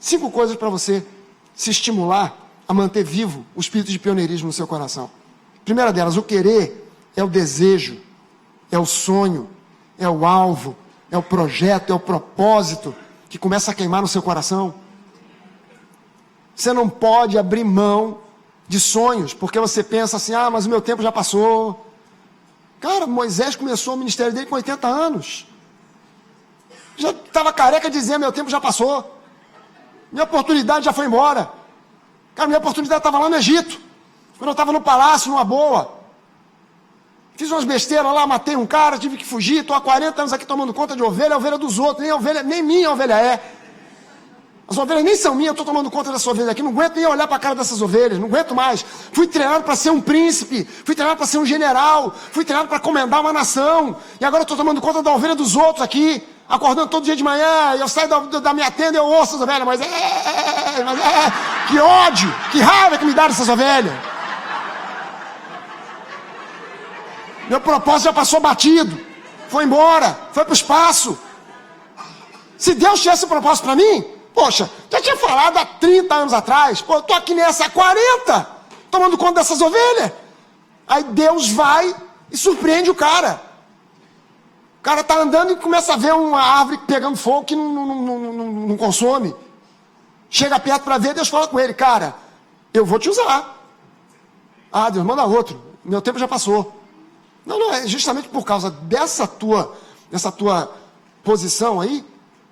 5 coisas para você se estimular a manter vivo o espírito de pioneirismo no seu coração. Primeira delas, o querer é o desejo, é o sonho, é o alvo, é o projeto, é o propósito que começa a queimar no seu coração. Você não pode abrir mão de sonhos, porque você pensa assim, mas o meu tempo já passou. Cara, Moisés começou o ministério dele com 80 anos. Já estava careca dizendo, meu tempo já passou. Minha oportunidade já foi embora. Cara, minha oportunidade estava lá no Egito. Quando eu estava no palácio, numa boa. Fiz umas besteiras lá, matei um cara, tive que fugir. Estou há 40 anos aqui tomando conta de ovelha, a ovelha dos outros. Nem minha ovelha é. As ovelhas nem são minhas, eu estou tomando conta dessas ovelhas aqui, não aguento nem olhar para a cara dessas ovelhas, não aguento mais. Fui treinado para ser um príncipe, fui treinado para ser um general, fui treinado para comandar uma nação, e agora eu estou tomando conta da ovelha dos outros aqui, acordando todo dia de manhã, eu saio da minha tenda e eu ouço as ovelhas, mas que ódio, que raiva que me dá dessas ovelhas. Meu propósito já passou batido, foi embora, foi para o espaço. Se Deus tivesse um propósito para mim, poxa, já tinha falado há 30 anos atrás. Pô, eu tô aqui nessa há 40, tomando conta dessas ovelhas. Aí Deus vai e surpreende o cara. O cara tá andando e começa a ver uma árvore pegando fogo que não consome. Chega perto para ver, Deus fala com ele, cara, eu vou te usar. Deus, manda outro, meu tempo já passou. Não, é justamente por causa dessa tua posição aí,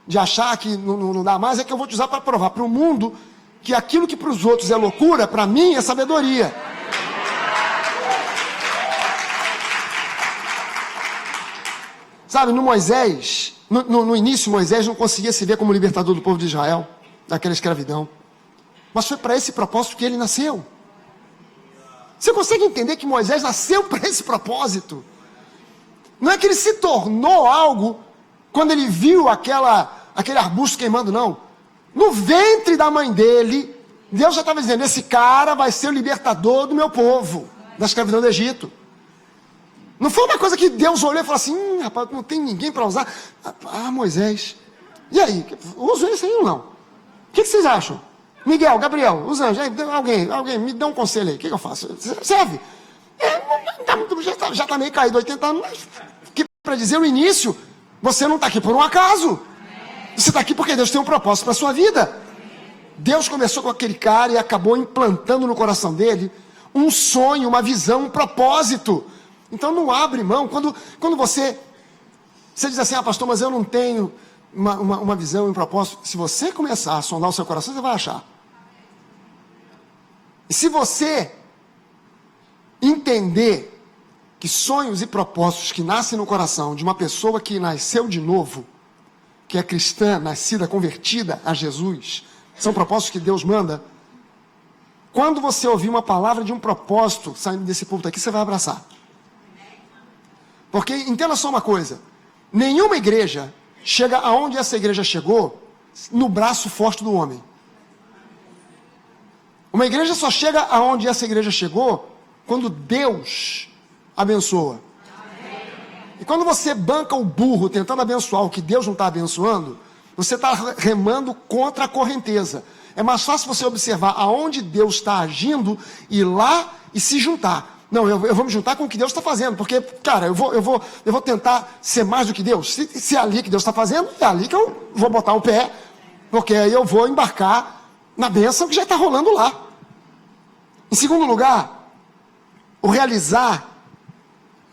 de achar que não dá mais, é que eu vou te usar para provar para o mundo que aquilo que para os outros é loucura, para mim é sabedoria. Sabe, no Moisés, no início Moisés não conseguia se ver como libertador do povo de Israel, daquela escravidão. Mas foi para esse propósito que ele nasceu. Você consegue entender que Moisés nasceu para esse propósito? Não é que ele se tornou algo quando ele viu aquele arbusto queimando, não. No ventre da mãe dele, Deus já estava dizendo, esse cara vai ser o libertador do meu povo, da escravidão do Egito. Não foi uma coisa que Deus olhou e falou assim, rapaz, não tem ninguém para usar. Moisés. E aí, uso esse aí ou não? O que vocês acham? Miguel, Gabriel, os anjos, alguém, me dá um conselho aí, o que eu faço? Serve? Já está meio caído, 80 anos, mas que para dizer no início, você não está aqui por um acaso. Você está aqui porque Deus tem um propósito para a sua vida. Deus começou com aquele cara e acabou implantando no coração dele um sonho, uma visão, um propósito. Então não abre mão. Quando você diz assim, pastor, mas eu não tenho uma visão e um propósito. Se você começar a sondar o seu coração, você vai achar. E se você entender que sonhos e propósitos que nascem no coração de uma pessoa que nasceu de novo, que é cristã, nascida, convertida a Jesus, são propósitos que Deus manda, quando você ouvir uma palavra de um propósito saindo desse povo daqui, você vai abraçar. Porque, entenda só uma coisa, nenhuma igreja chega aonde essa igreja chegou no braço forte do homem. Uma igreja só chega aonde essa igreja chegou quando Deus abençoa. E quando você banca o burro tentando abençoar o que Deus não está abençoando, você está remando contra a correnteza. É mais fácil você observar aonde Deus está agindo, ir lá e se juntar. Não, eu vou me juntar com o que Deus está fazendo, porque, cara, eu vou tentar ser mais do que Deus. Se é ali que Deus está fazendo, é ali que eu vou botar o pé, porque aí eu vou embarcar na bênção que já está rolando lá. Em segundo lugar, o realizar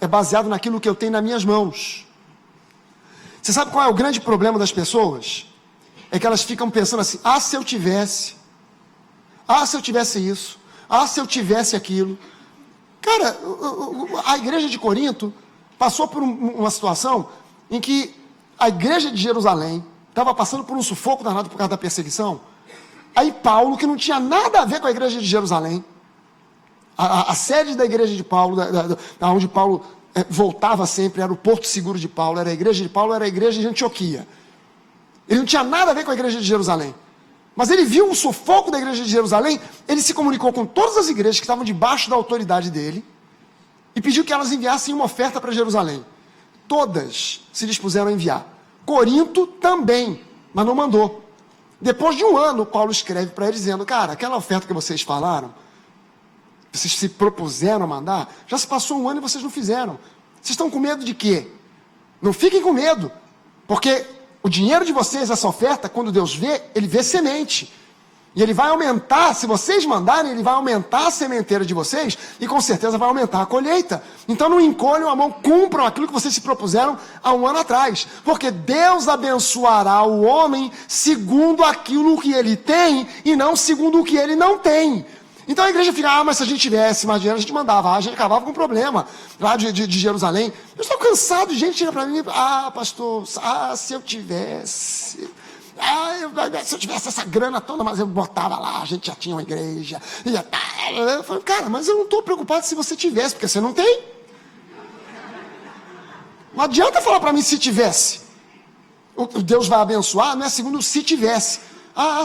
é baseado naquilo que eu tenho nas minhas mãos. Você sabe qual é o grande problema das pessoas? É que elas ficam pensando assim, se eu tivesse isso, se eu tivesse aquilo. Cara, a igreja de Corinto passou por uma situação em que a igreja de Jerusalém estava passando por um sufoco danado por causa da perseguição. Aí Paulo, que não tinha nada a ver com a igreja de Jerusalém, a sede da igreja de Paulo, da onde Paulo voltava sempre, era o porto seguro de Paulo, era a igreja de Paulo, era a igreja de Antioquia. Ele não tinha nada a ver com a igreja de Jerusalém. Mas ele viu o sufoco da igreja de Jerusalém, ele se comunicou com todas as igrejas que estavam debaixo da autoridade dele e pediu que elas enviassem uma oferta para Jerusalém. Todas se dispuseram a enviar. Corinto também, mas não mandou. Depois de um ano, Paulo escreve para ele dizendo, cara, aquela oferta que vocês falaram, vocês se propuseram a mandar, já se passou um ano e vocês não fizeram. Vocês estão com medo de quê? Não fiquem com medo, porque o dinheiro de vocês, essa oferta, quando Deus vê, ele vê semente. E ele vai aumentar, se vocês mandarem, ele vai aumentar a sementeira de vocês e com certeza vai aumentar a colheita. Então não encolham a mão, cumpram aquilo que vocês se propuseram há um ano atrás. Porque Deus abençoará o homem segundo aquilo que ele tem e não segundo o que ele não tem. Então a igreja fica, mas se a gente tivesse mais dinheiro, a gente mandava. A gente acabava com um problema lá de Jerusalém. Eu estou cansado de gente chega para mim, pastor, se eu tivesse... se eu tivesse essa grana toda, mas eu botava lá, a gente já tinha uma igreja. Eu falei, cara, mas eu não estou preocupado se você tivesse, porque você não tem. Não adianta falar para mim se tivesse. O Deus vai abençoar, não é segundo se tivesse.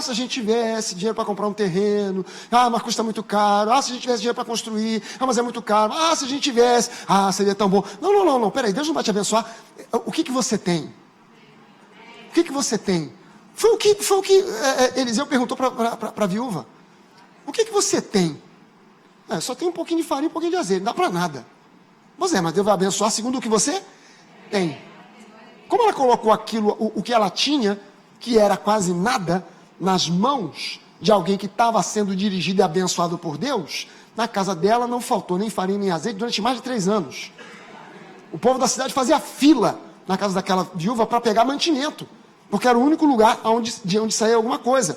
Se a gente tivesse dinheiro para comprar um terreno, mas custa muito caro. Se a gente tivesse dinheiro para construir, mas é muito caro. Se a gente tivesse, seria tão bom. Não, peraí, Deus não vai te abençoar. O que você tem? O que você tem? Foi o que Eliseu perguntou para a viúva. O que você tem? Só tem um pouquinho de farinha e um pouquinho de azeite, não dá para nada. Mas Deus vai abençoar segundo o que você tem. Como ela colocou aquilo, o que ela tinha, que era quase nada, nas mãos de alguém que estava sendo dirigido e abençoado por Deus, na casa dela não faltou nem farinha nem azeite durante mais de 3 anos. O povo da cidade fazia fila na casa daquela viúva para pegar mantimento, porque era o único lugar de onde saía alguma coisa.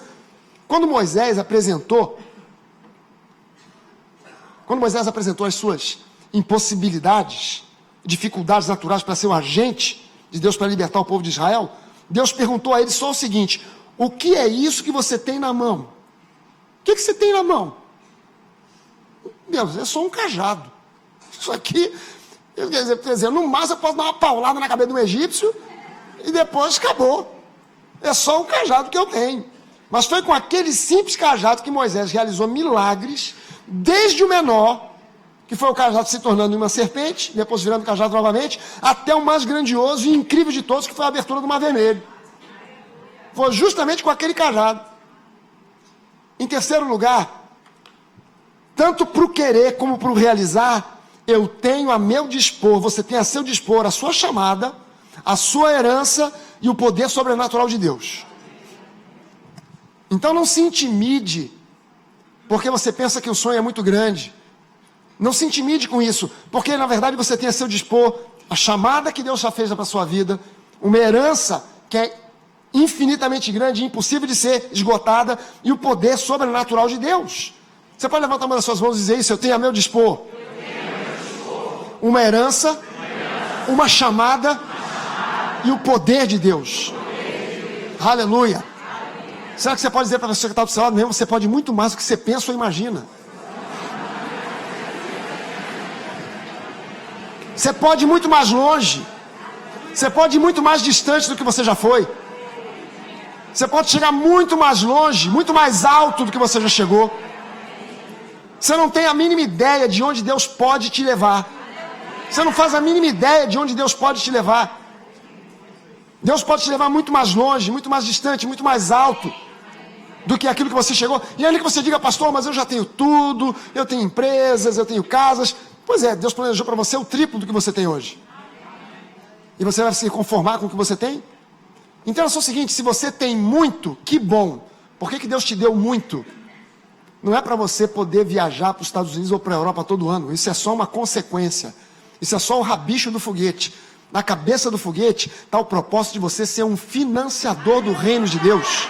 Quando Moisés apresentou as suas impossibilidades, dificuldades naturais para ser o agente de Deus para libertar o povo de Israel, Deus perguntou a ele só o seguinte: o que é isso que você tem na mão? O que você tem na mão? Deus, é só um cajado. Isso aqui, quer dizer, no máximo eu posso dar uma paulada na cabeça do egípcio e depois acabou. É só um cajado que eu tenho. Mas foi com aquele simples cajado que Moisés realizou milagres, desde o menor, que foi o cajado se tornando uma serpente, depois virando cajado novamente, até o mais grandioso e incrível de todos, que foi a abertura do Mar Vermelho. Foi justamente com aquele cajado. Em terceiro lugar, tanto para o querer como para o realizar, eu tenho a meu dispor, você tem a seu dispor a sua chamada, a sua herança e o poder sobrenatural de Deus. Então não se intimide, porque você pensa que o sonho é muito grande. Não se intimide com isso, porque na verdade você tem a seu dispor a chamada que Deus já fez para a sua vida, uma herança que é infinitamente grande, impossível de ser esgotada, e o poder sobrenatural de Deus. Você pode levantar uma das suas mãos e dizer isso: eu tenho a meu dispor uma herança, uma chamada e o poder de Deus. Aleluia. Será que você pode dizer para você que está do seu lado mesmo, você pode muito mais do que você pensa ou imagina? Você pode ir muito mais longe. Você pode ir muito mais distante do que você já foi. Você pode chegar muito mais longe, muito mais alto do que você já chegou. Você não tem a mínima ideia de onde Deus pode te levar. Você não faz a mínima ideia de onde Deus pode te levar. Deus pode te levar muito mais longe, muito mais distante, muito mais alto do que aquilo que você chegou. E ainda que você diga: pastor, mas eu já tenho tudo, eu tenho empresas, eu tenho casas. Pois é, Deus planejou para você o triplo do que você tem hoje. E você vai se conformar com o que você tem? Então é só o seguinte: se você tem muito, que bom. Por que Deus te deu muito? Não é para você poder viajar para os Estados Unidos ou para a Europa todo ano. Isso é só uma consequência. Isso é só o rabicho do foguete. Na cabeça do foguete está o propósito de você ser um financiador do reino de Deus.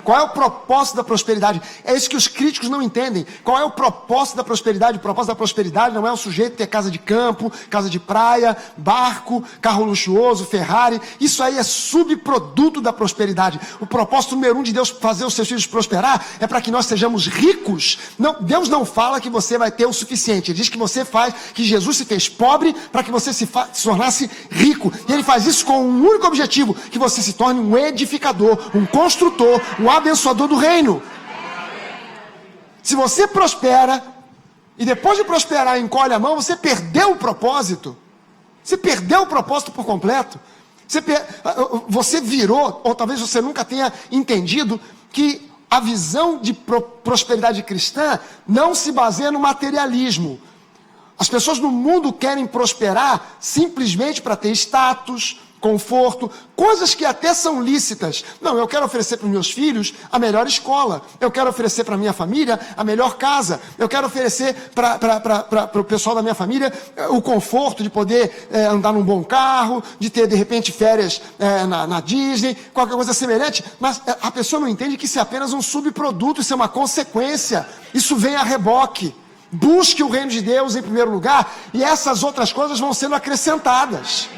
Qual é o propósito da prosperidade? É isso que os críticos não entendem. Qual é o propósito da prosperidade? O propósito da prosperidade não é o sujeito ter casa de campo, casa de praia, barco, carro luxuoso, Ferrari. Isso aí é subproduto da prosperidade. O propósito número 1 de Deus fazer os seus filhos prosperar é para que nós sejamos ricos. Não, Deus não fala que você vai ter o suficiente. Ele diz que você faz, que Jesus se fez pobre para que você se tornasse rico. E Ele faz isso com um único objetivo, que você se torne um edificador, um construtor, um abençoador do reino. Se você prospera e depois de prosperar encolhe a mão, você perdeu o propósito. Você perdeu o propósito por completo. Você virou, ou talvez você nunca tenha entendido, que a visão de prosperidade cristã não se baseia no materialismo. As pessoas no mundo querem prosperar simplesmente para ter status, conforto, coisas que até são lícitas. Não, eu quero oferecer para os meus filhos a melhor escola, eu quero oferecer para a minha família a melhor casa, eu quero oferecer para o pessoal da minha família o conforto de poder andar num bom carro, de ter de repente férias na Disney, qualquer coisa semelhante, mas a pessoa não entende que isso é apenas um subproduto, isso é uma consequência, isso vem a reboque. Busque o reino de Deus em primeiro lugar e essas outras coisas vão sendo acrescentadas.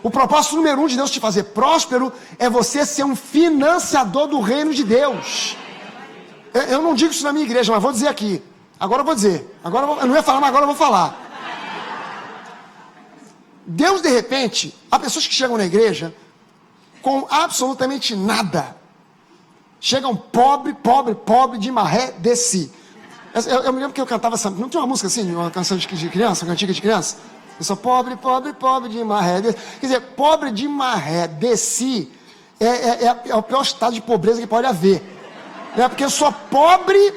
O propósito número 1 de Deus te fazer próspero é você ser um financiador do reino de Deus. Eu não digo isso na minha igreja, mas vou dizer aqui. Agora eu vou dizer. Eu não ia falar, mas agora eu vou falar. Deus, de repente, há pessoas que chegam na igreja com absolutamente nada. Chegam pobre de maré de si. Eu me lembro que eu cantava essa... Não tinha uma música assim, uma canção de criança, uma cantiga de criança? Eu sou pobre de maré. Quer dizer, pobre de maré de si é o pior estado de pobreza que pode haver. Né? Porque eu sou pobre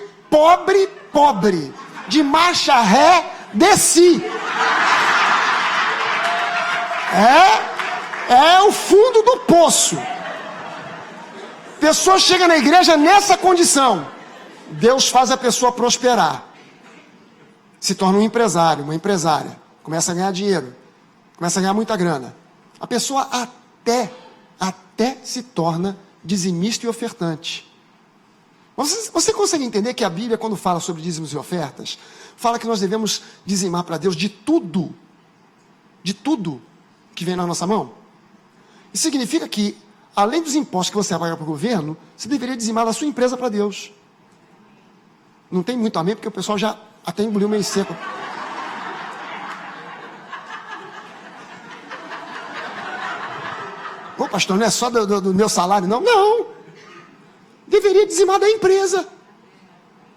de marcha ré de si. É o fundo do poço. Pessoa chega na igreja nessa condição. Deus faz a pessoa prosperar. Se torna um empresário, uma empresária. Começa a ganhar dinheiro, começa a ganhar muita grana. A pessoa até se torna dizimista e ofertante. Você consegue entender que a Bíblia, quando fala sobre dízimos e ofertas, fala que nós devemos dizimar para Deus de tudo que vem na nossa mão? Isso significa que, além dos impostos que você paga para o governo, você deveria dizimar da sua empresa para Deus. Não tem muito amém, porque o pessoal já até engoliu meio seco. Pô, pastor, não é só do meu salário, não? Não. Deveria dizimar da empresa.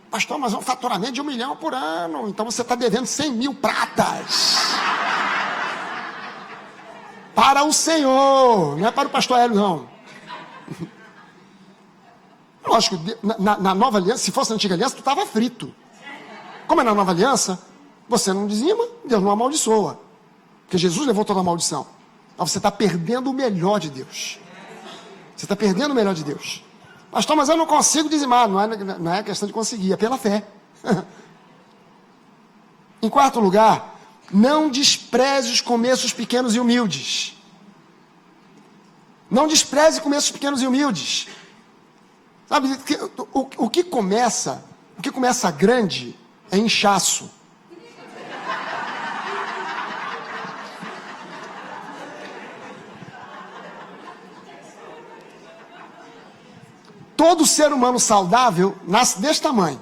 Pastor, mas é um faturamento de 1 milhão por ano. Então você está devendo 100 mil pratas. Para o Senhor. Não é para o pastor Hélio, não. Lógico, na nova aliança, se fosse na antiga aliança, tu estava frito. Como é na nova aliança, você não dizima, Deus não amaldiçoa. Porque Jesus levou toda a maldição. Então você está perdendo o melhor de Deus. Você está perdendo o melhor de Deus. Pastor, mas eu não consigo dizimar. Não é questão de conseguir, é pela fé. Em quarto lugar, não despreze os começos pequenos e humildes. Não despreze começos pequenos e humildes. Sabe, o que começa grande é inchaço. Todo ser humano saudável nasce desse tamanho.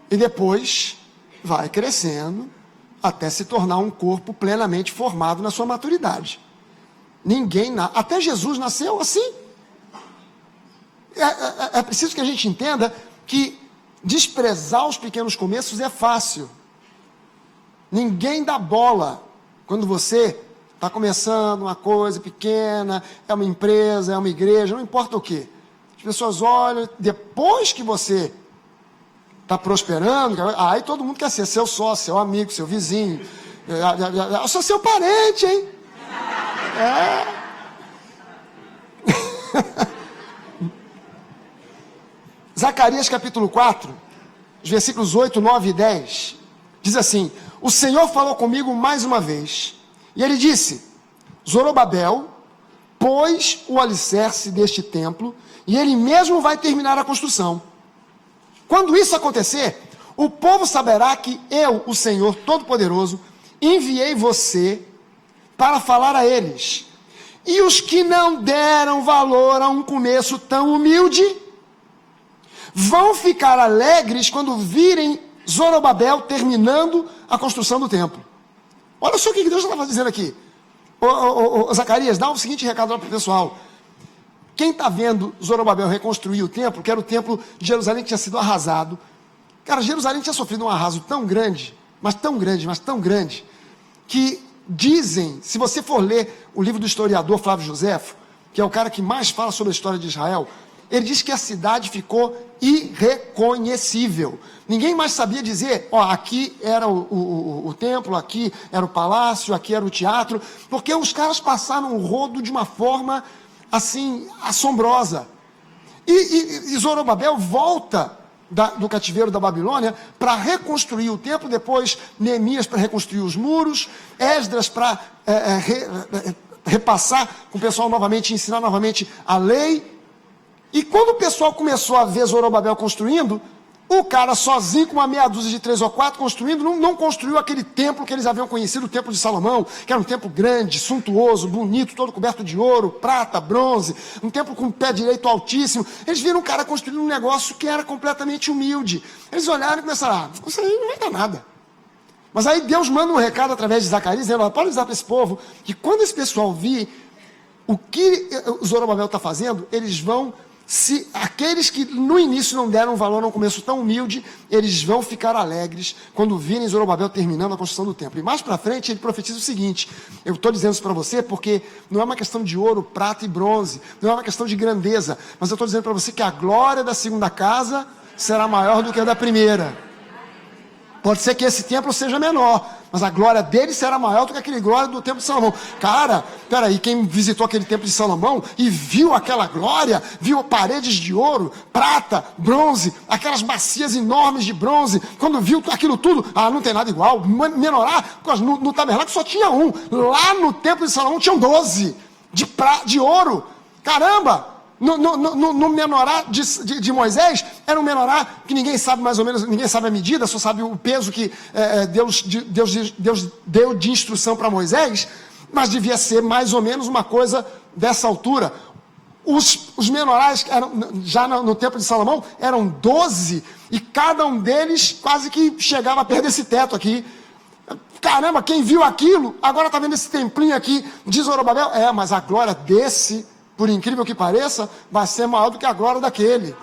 E depois vai crescendo até se tornar um corpo plenamente formado na sua maturidade. Até Jesus nasceu assim. É preciso que a gente entenda que desprezar os pequenos começos é fácil. Ninguém dá bola quando você está começando uma coisa pequena, é uma empresa, é uma igreja, não importa o que. As pessoas olham, depois que você está prosperando, aí todo mundo quer ser seu sócio, seu amigo, seu vizinho. Eu sou seu parente, hein? Zacarias capítulo 4, os versículos 8, 9 e 10, diz assim: o Senhor falou comigo mais uma vez, e ele disse: Zorobabel, pôs o alicerce deste templo e ele mesmo vai terminar a construção. Quando isso acontecer, o povo saberá que eu, o Senhor Todo-Poderoso, enviei você para falar a eles. E os que não deram valor a um começo tão humilde, vão ficar alegres quando virem Zorobabel terminando a construção do templo. Olha só o que Deus estava dizendo aqui. Zacarias, dá o seguinte recado lá para o pessoal. Quem está vendo Zorobabel reconstruir o templo, que era o templo de Jerusalém que tinha sido arrasado. Cara, Jerusalém tinha sofrido um arraso tão grande, mas tão grande, que dizem, se você for ler o livro do historiador Flávio Joséfo, que é o cara que mais fala sobre a história de Israel, ele diz que a cidade ficou irreconhecível. Ninguém mais sabia dizer, aqui era o templo, aqui era o palácio, aqui era o teatro, porque os caras passaram o rodo de uma forma, assim, assombrosa. E Zorobabel volta do cativeiro da Babilônia para reconstruir o templo, depois Neemias para reconstruir os muros, Esdras para repassar com o pessoal novamente, ensinar novamente a lei. E quando o pessoal começou a ver Zorobabel construindo, o cara sozinho, com uma meia dúzia de 3 ou 4 construindo, não construiu aquele templo que eles haviam conhecido, o templo de Salomão, que era um templo grande, suntuoso, bonito, todo coberto de ouro, prata, bronze, um templo com pé direito altíssimo. Eles viram um cara construindo um negócio que era completamente humilde. Eles olharam e começaram, isso aí não vai dar nada. Mas aí Deus manda um recado através de Zacarias, dizendo, pode dizer para esse povo, que quando esse pessoal vir o que o Zorobabel está fazendo, eles vão... Se aqueles que no início não deram valor no começo tão humilde, eles vão ficar alegres quando virem Zorobabel terminando a construção do templo. E mais para frente ele profetiza o seguinte, eu estou dizendo isso para você porque não é uma questão de ouro, prata e bronze, não é uma questão de grandeza, mas eu estou dizendo para você que a glória da segunda casa será maior do que a da primeira. Pode ser que esse templo seja menor, mas a glória dele será maior do que aquele glória do templo de Salomão. Cara, peraí, quem visitou aquele templo de Salomão e viu aquela glória, viu paredes de ouro, prata, bronze, aquelas bacias enormes de bronze, quando viu aquilo tudo, não tem nada igual. Menorá, no tabernáculo só tinha um, lá no templo de Salomão tinham 12 de ouro. Caramba! No menorá de Moisés, era um menorá que ninguém sabe mais ou menos, ninguém sabe a medida, só sabe o peso que Deus deu de instrução para Moisés, mas devia ser mais ou menos uma coisa dessa altura. Os menorás, já no templo de Salomão, eram 12, e cada um deles quase que chegava perto desse teto aqui. Caramba, quem viu aquilo, agora está vendo esse templinho aqui de Zorobabel? Mas a glória desse... por incrível que pareça, vai ser maior do que a glória daquele.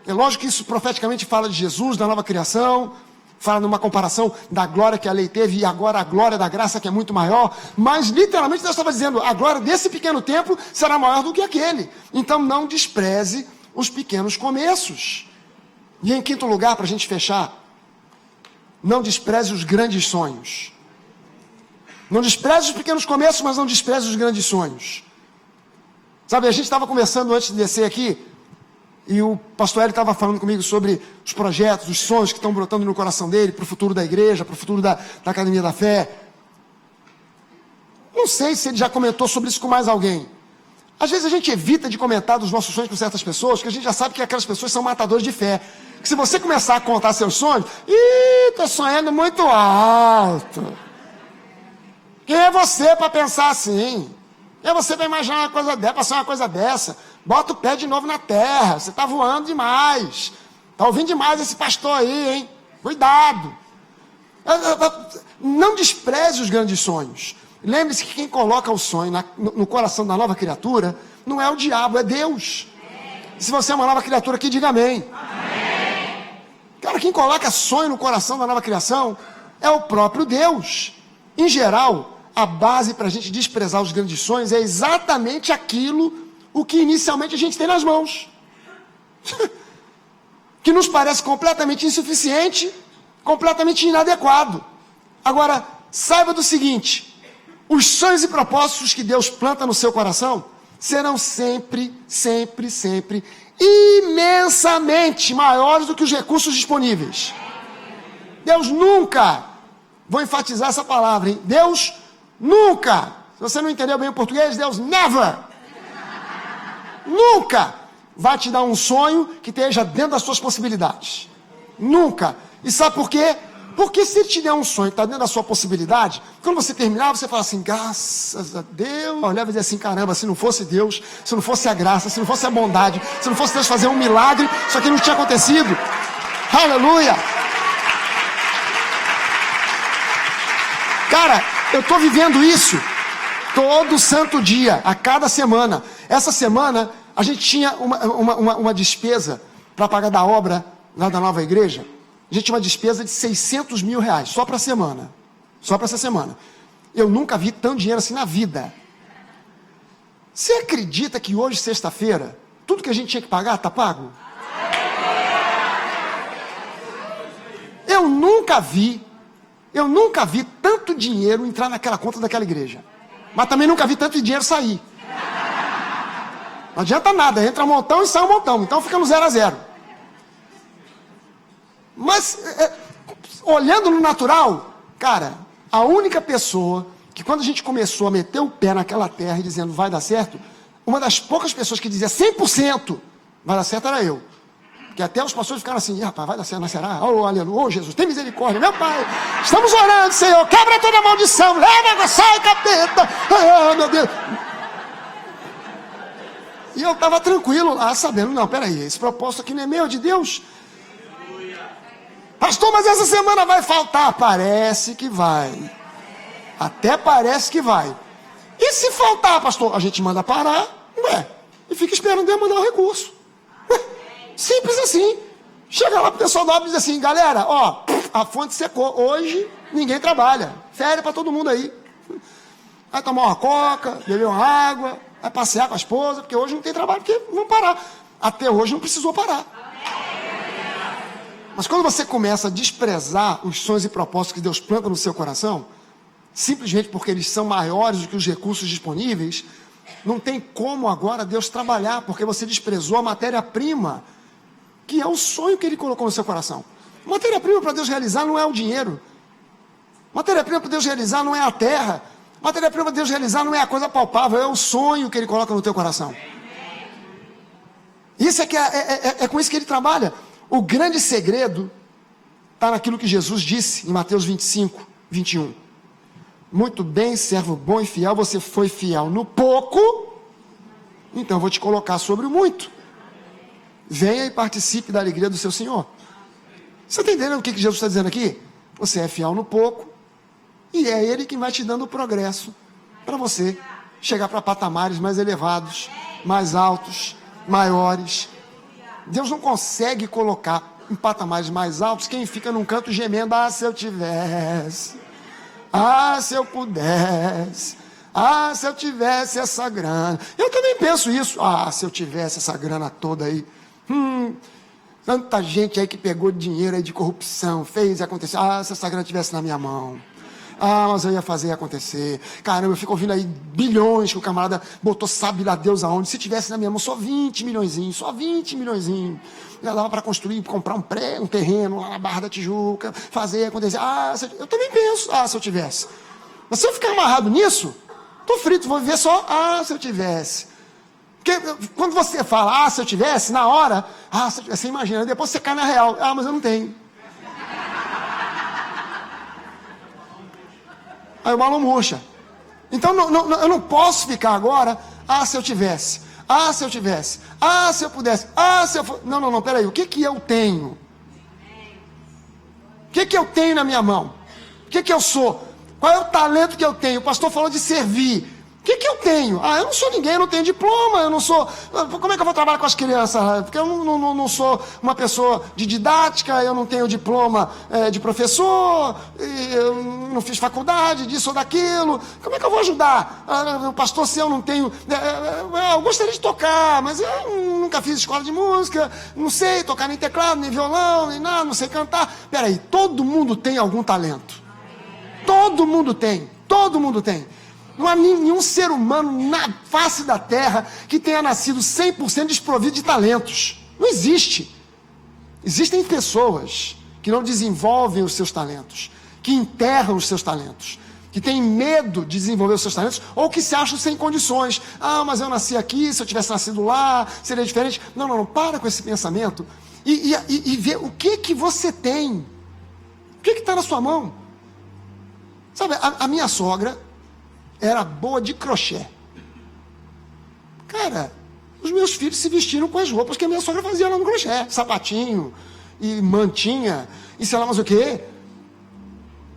É lógico que isso profeticamente fala de Jesus, da nova criação, fala numa comparação da glória que a lei teve e agora a glória da graça que é muito maior, mas literalmente Deus estava dizendo, a glória desse pequeno templo será maior do que aquele. Então não despreze os pequenos começos. E em quinto lugar, para a gente fechar, não despreze os grandes sonhos. Não despreze os pequenos começos, mas não despreze os grandes sonhos. Sabe, a gente estava conversando antes de descer aqui, e o pastor Hélio estava falando comigo sobre os projetos, os sonhos que estão brotando no coração dele, para o futuro da igreja, para o futuro da Academia da Fé. Não sei se ele já comentou sobre isso com mais alguém. Às vezes a gente evita de comentar dos nossos sonhos com certas pessoas, porque a gente já sabe que aquelas pessoas são matadores de fé. Que se você começar a contar seus sonhos, está sonhando muito alto. Quem é você para pensar assim? Quem é você para imaginar uma coisa dessa, para sonhar uma coisa dessa? Bota o pé de novo na terra, você está voando demais. Está ouvindo demais esse pastor aí, hein? Cuidado. Não despreze os grandes sonhos. Lembre-se que quem coloca o sonho no coração da nova criatura, não é o diabo, é Deus. Se você é uma nova criatura aqui, diga amém. Cara, quem coloca sonho no coração da nova criação, é o próprio Deus. Em geral, a base para a gente desprezar os grandes sonhos é exatamente o que inicialmente a gente tem nas mãos. Que nos parece completamente insuficiente, completamente inadequado. Agora, saiba do seguinte, os sonhos e propósitos que Deus planta no seu coração serão sempre, sempre, sempre imensamente maiores do que os recursos disponíveis. Deus nunca, vou enfatizar essa palavra, hein? Deus nunca Se você não entendeu bem o português, Deus nunca vai te dar um sonho que esteja dentro das suas possibilidades. Nunca. E sabe por quê? Porque se ele te der um sonho que está dentro da sua possibilidade, quando você terminar, você fala assim, graças a Deus. Olha, vai dizer assim, caramba, se não fosse Deus, se não fosse a graça, se não fosse a bondade, se não fosse Deus fazer um milagre, isso aqui não tinha acontecido. Aleluia! Cara, eu estou vivendo isso todo santo dia, a cada semana. Essa semana, a gente tinha uma despesa para pagar da obra lá da nova igreja. A gente tinha uma despesa de 600 mil reais, só para a semana. Só para essa semana. Eu nunca vi tanto dinheiro assim na vida. Você acredita que hoje, sexta-feira, tudo que a gente tinha que pagar está pago? Eu nunca vi tanto dinheiro entrar naquela conta daquela igreja. Mas também nunca vi tanto dinheiro sair. Não adianta nada, entra um montão e sai um montão. Então fica no 0 a 0. Mas, olhando no natural, cara, a única pessoa que quando a gente começou a meter o pé naquela terra e dizendo vai dar certo, uma das poucas pessoas que dizia 100% vai dar certo era eu. Porque até os pastores ficaram assim, rapaz, vai dar certo, não será? Oh, aleluia, oh, Jesus, tem misericórdia, meu Pai, estamos orando, Senhor, quebra toda maldição, leva água, sai, capeta, oh, meu Deus. E eu estava tranquilo lá, sabendo, não, peraí, esse propósito aqui não é meu, é de Deus. Pastor, mas essa semana vai faltar. Parece que vai. Até parece que vai. E se faltar, pastor? A gente manda parar, e fica esperando Deus mandar o recurso. Simples assim. Chega lá pro pessoal da obra e diz assim, galera, ó, a fonte secou. Hoje ninguém trabalha. Férias para todo mundo aí. Vai tomar uma coca, beber uma água, vai passear com a esposa, porque hoje não tem trabalho, porque vão parar. Até hoje não precisou parar. Mas quando você começa a desprezar os sonhos e propósitos que Deus planta no seu coração, simplesmente porque eles são maiores do que os recursos disponíveis, não tem como agora Deus trabalhar, porque você desprezou a matéria-prima, que é o sonho que Ele colocou no seu coração. Matéria-prima para Deus realizar não é o dinheiro. Matéria-prima para Deus realizar não é a terra. Matéria-prima para Deus realizar não é a coisa palpável, é o sonho que Ele coloca no teu coração. Isso é com isso que Ele trabalha. O grande segredo está naquilo que Jesus disse em Mateus 25, 21. Muito bem, servo bom e fiel, você foi fiel no pouco, então eu vou te colocar sobre o muito. Venha e participe da alegria do seu Senhor. Você está entendendo o que Jesus está dizendo aqui? Você é fiel no pouco, e é Ele que vai te dando o progresso para você chegar para patamares mais elevados, mais altos, maiores. Deus não consegue colocar em patamares mais altos quem fica num canto gemendo, se eu tivesse, se eu pudesse, se eu tivesse essa grana. Eu também penso isso, se eu tivesse essa grana toda aí, tanta gente aí que pegou dinheiro aí de corrupção, fez e aconteceu, se essa grana estivesse na minha mão. Mas eu ia fazer acontecer. Caramba, eu fico ouvindo aí bilhões que o camarada botou, sabe lá Deus aonde. Se tivesse na minha mão só 20 milhõezinhos, já dava para construir, comprar um terreno lá na Barra da Tijuca, fazer acontecer. Eu também penso, se eu tivesse. Mas se eu ficar amarrado nisso, tô frito, vou viver só, se eu tivesse. Porque quando você fala, se eu tivesse, na hora, você imagina, depois você cai na real, mas eu não tenho. Aí o balão murcha. Então eu não posso ficar agora, se eu tivesse, se eu tivesse, se eu pudesse, se eu for... Não, peraí, o que eu tenho? O que eu tenho na minha mão? O que eu sou? Qual é o talento que eu tenho? O pastor falou de servir. O que eu tenho? Eu não sou ninguém, eu não tenho diploma, eu não sou... Como é que eu vou trabalhar com as crianças? Porque eu não sou uma pessoa de didática, eu não tenho diploma de professor, eu não fiz faculdade disso ou daquilo. Como é que eu vou ajudar? O pastor, se eu não tenho... eu gostaria de tocar, mas eu nunca fiz escola de música, não sei tocar nem teclado, nem violão, nem nada, não sei cantar. Peraí, todo mundo tem algum talento. Todo mundo tem. Não há nenhum ser humano na face da terra que tenha nascido 100% desprovido de talentos. Não existe. Existem pessoas que não desenvolvem os seus talentos, que enterram os seus talentos. que tem medo de desenvolver os seus talentos, ou que se acham sem condições. Ah, mas eu nasci aqui, se eu tivesse nascido lá, seria diferente. Não, para com esse pensamento e vê o que você tem. O que está na sua mão? Sabe, a minha sogra era boa de crochê. Cara, os meus filhos se vestiram com as roupas que a minha sogra fazia lá no crochê. Sapatinho, e mantinha, e sei lá mais o quê.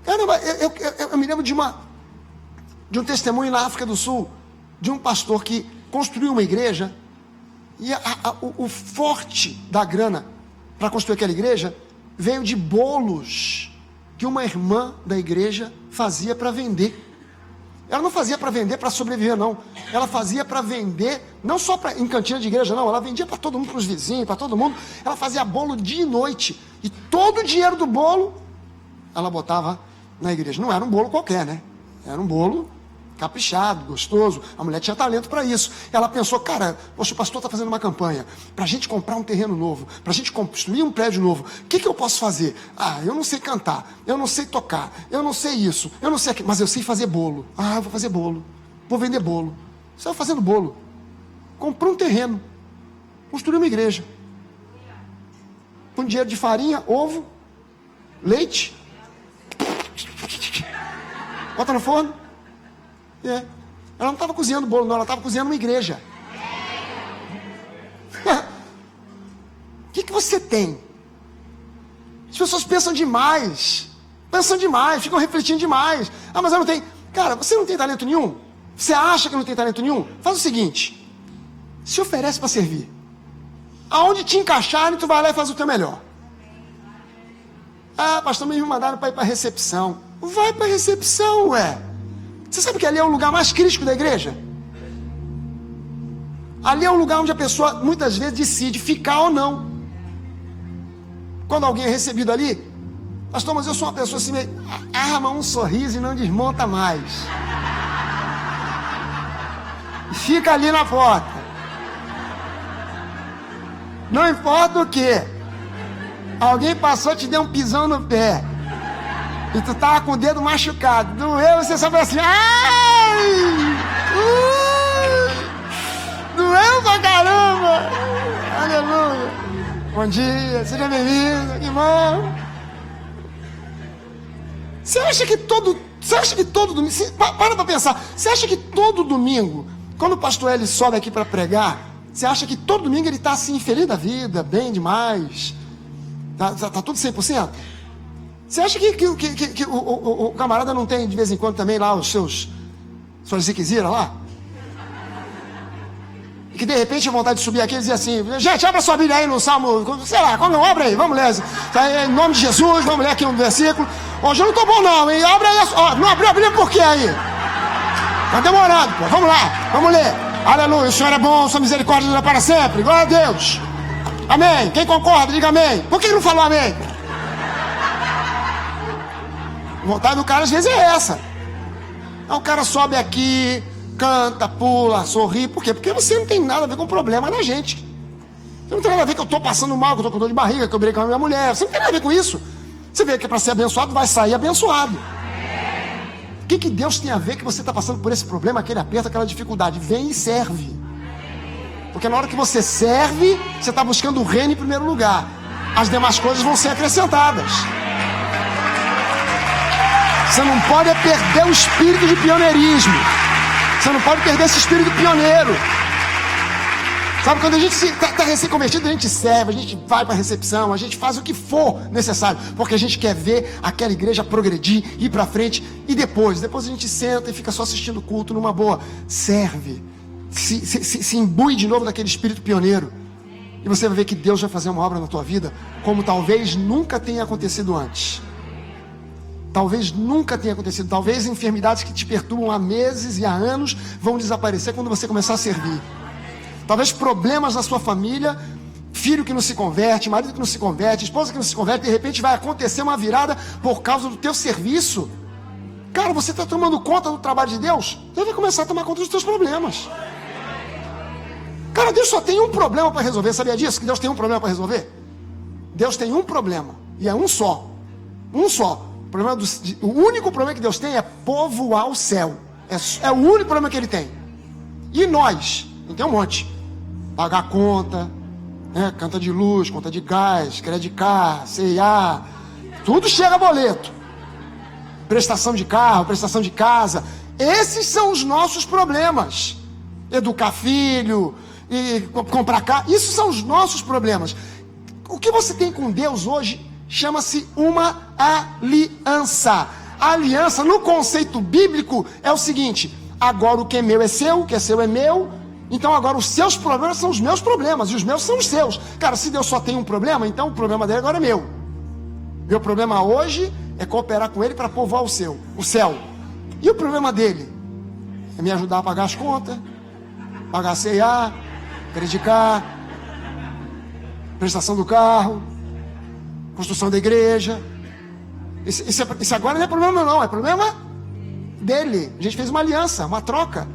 Caramba, eu me lembro de um testemunho na África do Sul, de um pastor que construiu uma igreja, e o forte da grana para construir aquela igreja veio de bolos que uma irmã da igreja fazia para vender. Ela não fazia para vender, para sobreviver, não. Ela fazia para vender, não só em cantina de igreja, não. Ela vendia para todo mundo, para os vizinhos, para todo mundo. Ela fazia bolo dia e noite. E todo o dinheiro do bolo, ela botava na igreja. Não era um bolo qualquer, né? Era um bolo caprichado, gostoso. A mulher tinha talento para isso. Ela pensou, cara, poxa, o pastor está fazendo uma campanha para a gente comprar um terreno novo, para a gente construir um prédio novo. O que eu posso fazer? Ah, eu não sei cantar, eu não sei tocar, eu não sei isso, eu não sei aquilo, mas eu sei fazer bolo. Ah, eu vou fazer bolo, vou vender bolo. Saiu fazendo bolo. Comprou um terreno, construiu uma igreja. Com dinheiro de farinha, ovo, leite. Bota no forno. Ela não estava cozinhando bolo, não, ela estava cozinhando uma igreja. O que você tem? As pessoas pensam demais, ficam refletindo demais. Ah, mas eu não tenho. Cara, você não tem talento nenhum? Você acha que não tem talento nenhum? Faz o seguinte: se oferece para servir. Aonde te encaixarem, tu vai lá e faz o teu melhor. Ah, pastor, me mandaram para ir para a recepção. Vai para a recepção, ué. Você sabe que ali é o lugar mais crítico da igreja? Ali é o lugar onde a pessoa muitas vezes decide ficar ou não. Quando alguém é recebido ali, pastor, mas eu sou uma pessoa assim, arma um sorriso e não desmonta mais. E fica ali na porta. Não importa o que. Alguém passou e te deu um pisão no pé. E tu tava com o dedo machucado. Doeu e você só falou assim, ai! Doeu pra caramba! Aleluia! Bom dia, seja bem-vindo, que bom! Você acha que todo domingo, para pra pensar, você acha que todo domingo, quando o pastor Eli sobe aqui para pregar, você acha que todo domingo ele tá assim, feliz da vida, bem demais, tá tudo 100%? Você acha que o camarada não tem de vez em quando também lá suas ziqueziras lá? E que de repente a vontade de subir aqui e dizer assim, gente, abra sua Bíblia aí no Salmo, sei lá, qual não, abre aí, vamos ler. Tá, em nome de Jesus, vamos ler aqui um versículo. Hoje eu não tô bom não, hein? Abre aí, ó, não abriu a Bíblia por quê aí? Tá demorando, pô, vamos lá, vamos ler. Aleluia, o Senhor é bom, sua misericórdia dura para sempre, glória a Deus. Amém, quem concorda, diga amém. Por que não falou amém? A vontade do cara às vezes é essa. Aí o cara sobe aqui, canta, pula, sorri. Por quê? Porque você não tem nada a ver com o problema da gente. Você não tem nada a ver que eu estou passando mal, que eu estou com dor de barriga, que eu briguei com a minha mulher. Você não tem nada a ver com isso. Você vê que para ser abençoado vai sair abençoado. O que Deus tem a ver que você está passando por esse problema, aquele aperto, aquela dificuldade? Vem e serve. Porque na hora que você serve, você está buscando o reino em primeiro lugar. As demais coisas vão ser acrescentadas. Você não pode perder o espírito de pioneirismo. Você não pode perder esse espírito pioneiro. Sabe, quando a gente está recém-convertido, a gente serve, a gente vai para a recepção, a gente faz o que for necessário, porque a gente quer ver aquela igreja progredir, ir para frente, e depois a gente senta e fica só assistindo o culto numa boa. Serve, se imbui de novo daquele espírito pioneiro, e você vai ver que Deus vai fazer uma obra na tua vida, como talvez nunca tenha acontecido antes. Talvez nunca tenha acontecido. Talvez enfermidades que te perturbam há meses e há anos vão desaparecer quando você começar a servir. Talvez problemas na sua família, filho que não se converte, marido que não se converte, esposa que não se converte, de repente vai acontecer uma virada por causa do teu serviço. Cara, você está tomando conta do trabalho de Deus? Deus vai começar a tomar conta dos teus problemas. Cara, Deus só tem um problema para resolver. Sabia disso? Que Deus tem um problema para resolver? Deus tem um problema, e é um só. Um só. O único problema que Deus tem é povoar o céu. É o único problema que ele tem. E nós? Tem um monte. Pagar a conta, né? Conta de luz, conta de gás, crédito card, C&A, tudo chega a boleto. Prestação de carro, prestação de casa. Esses são os nossos problemas. Educar filho, e comprar carro. Isso são os nossos problemas. O que você tem com Deus hoje chama-se uma aliança. A aliança, no conceito bíblico, é o seguinte: agora o que é meu é seu, o que é seu é meu. Então agora os seus problemas são os meus problemas e os meus são os seus. Cara, se Deus só tem um problema, então o problema dele agora é meu. Meu problema hoje é cooperar com ele para povoar o céu. E o problema dele é me ajudar a pagar as contas, pagar a C&A, credicar, prestação do carro, construção da igreja. Isso agora não é problema meu, não, é problema dele. A gente fez uma aliança, uma troca.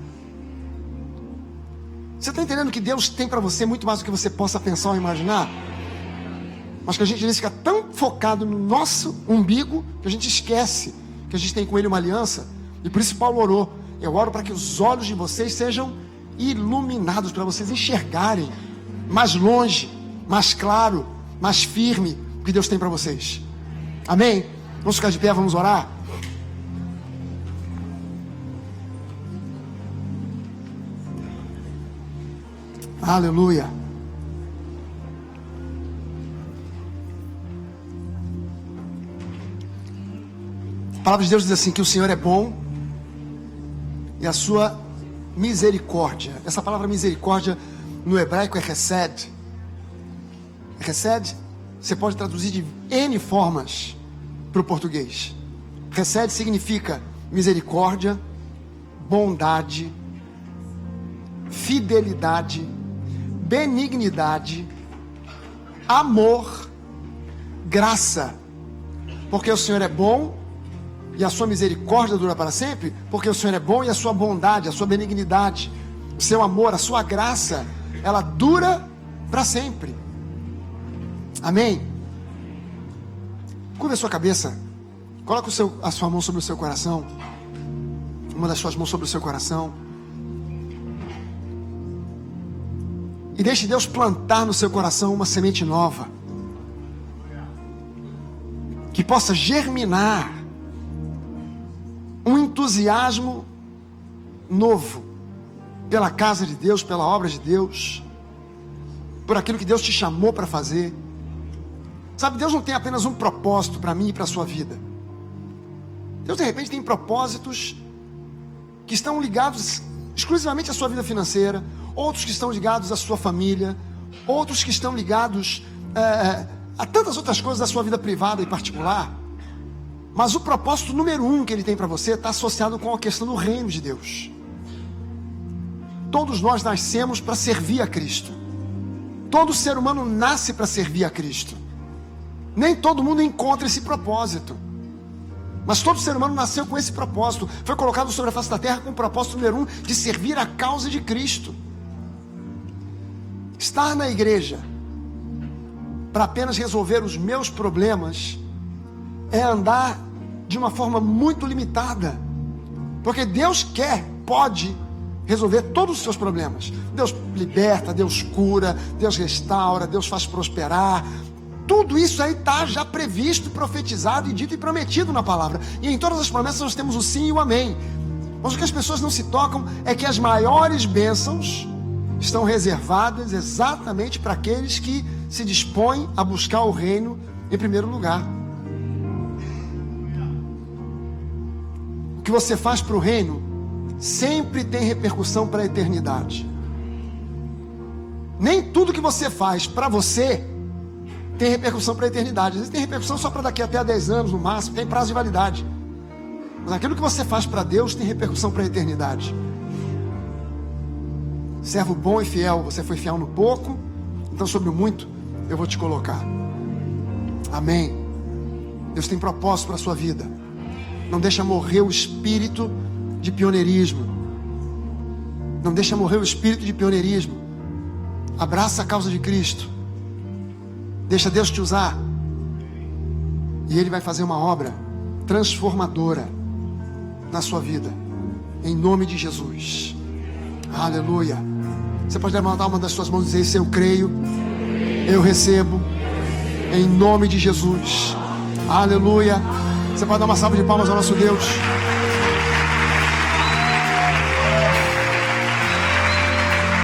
Você está entendendo que Deus tem para você muito mais do que você possa pensar ou imaginar? Mas que a gente fica tão focado no nosso umbigo que a gente esquece que a gente tem com ele uma aliança. E por isso Paulo orou: eu oro para que os olhos de vocês sejam iluminados, para vocês enxergarem mais longe, mais claro, mais firme o que Deus tem para vocês. Amém? Vamos ficar de pé, vamos orar? Aleluia. A palavra de Deus diz assim, que o Senhor é bom e a sua misericórdia. Essa palavra misericórdia no hebraico é Hesed. Hesed você pode traduzir de N formas para o português. Hesed significa misericórdia, bondade, fidelidade, benignidade, amor, graça. Porque o Senhor é bom e a sua misericórdia dura para sempre. Porque o Senhor é bom e a sua bondade, a sua benignidade, o seu amor, a sua graça, ela dura para sempre. Amém? Curva a sua cabeça. Coloca a sua mão sobre o seu coração. Uma das suas mãos sobre o seu coração. E deixe Deus plantar no seu coração uma semente nova, que possa germinar um entusiasmo novo pela casa de Deus, pela obra de Deus, por aquilo que Deus te chamou para fazer. Sabe, Deus não tem apenas um propósito para mim e para a sua vida. Deus de repente tem propósitos que estão ligados exclusivamente à sua vida financeira, outros que estão ligados à sua família, outros que estão ligados a tantas outras coisas da sua vida privada e particular. Mas o propósito número 1 que Ele tem para você está associado com a questão do reino de Deus. Todos nós nascemos para servir a Cristo. Todo ser humano nasce para servir a Cristo. Nem todo mundo encontra esse propósito, mas todo ser humano nasceu com esse propósito. Foi colocado sobre a face da terra com o propósito número 1 de servir a causa de Cristo. Estar na igreja para apenas resolver os meus problemas é andar de uma forma muito limitada, porque Deus pode resolver todos os seus problemas. Deus liberta, Deus cura, Deus restaura, Deus faz prosperar. Tudo isso aí está já previsto, profetizado e dito e prometido na palavra. E em todas as promessas nós temos o sim e o amém. Mas o que as pessoas não se tocam é que as maiores bênçãos estão reservadas exatamente para aqueles que se dispõem a buscar o reino em primeiro lugar. O que você faz para o reino sempre tem repercussão para a eternidade. Nem tudo que você faz para você tem repercussão para a eternidade. Às vezes tem repercussão só para daqui até a 10 anos no máximo, tem prazo de validade. Mas aquilo que você faz para Deus tem repercussão para a eternidade. Servo bom e fiel, você foi fiel no pouco, então sobre o muito eu vou te colocar. Amém. Deus tem propósito para a sua vida. Não deixa morrer o espírito de pioneirismo. Não deixa morrer o espírito de pioneirismo. Abraça a causa de Cristo. Deixa Deus te usar. E Ele vai fazer uma obra transformadora na sua vida, em nome de Jesus. Aleluia. Você pode levantar uma das suas mãos e dizer: isso eu creio, eu recebo, em nome de Jesus. Aleluia. Você pode dar uma salva de palmas ao nosso Deus.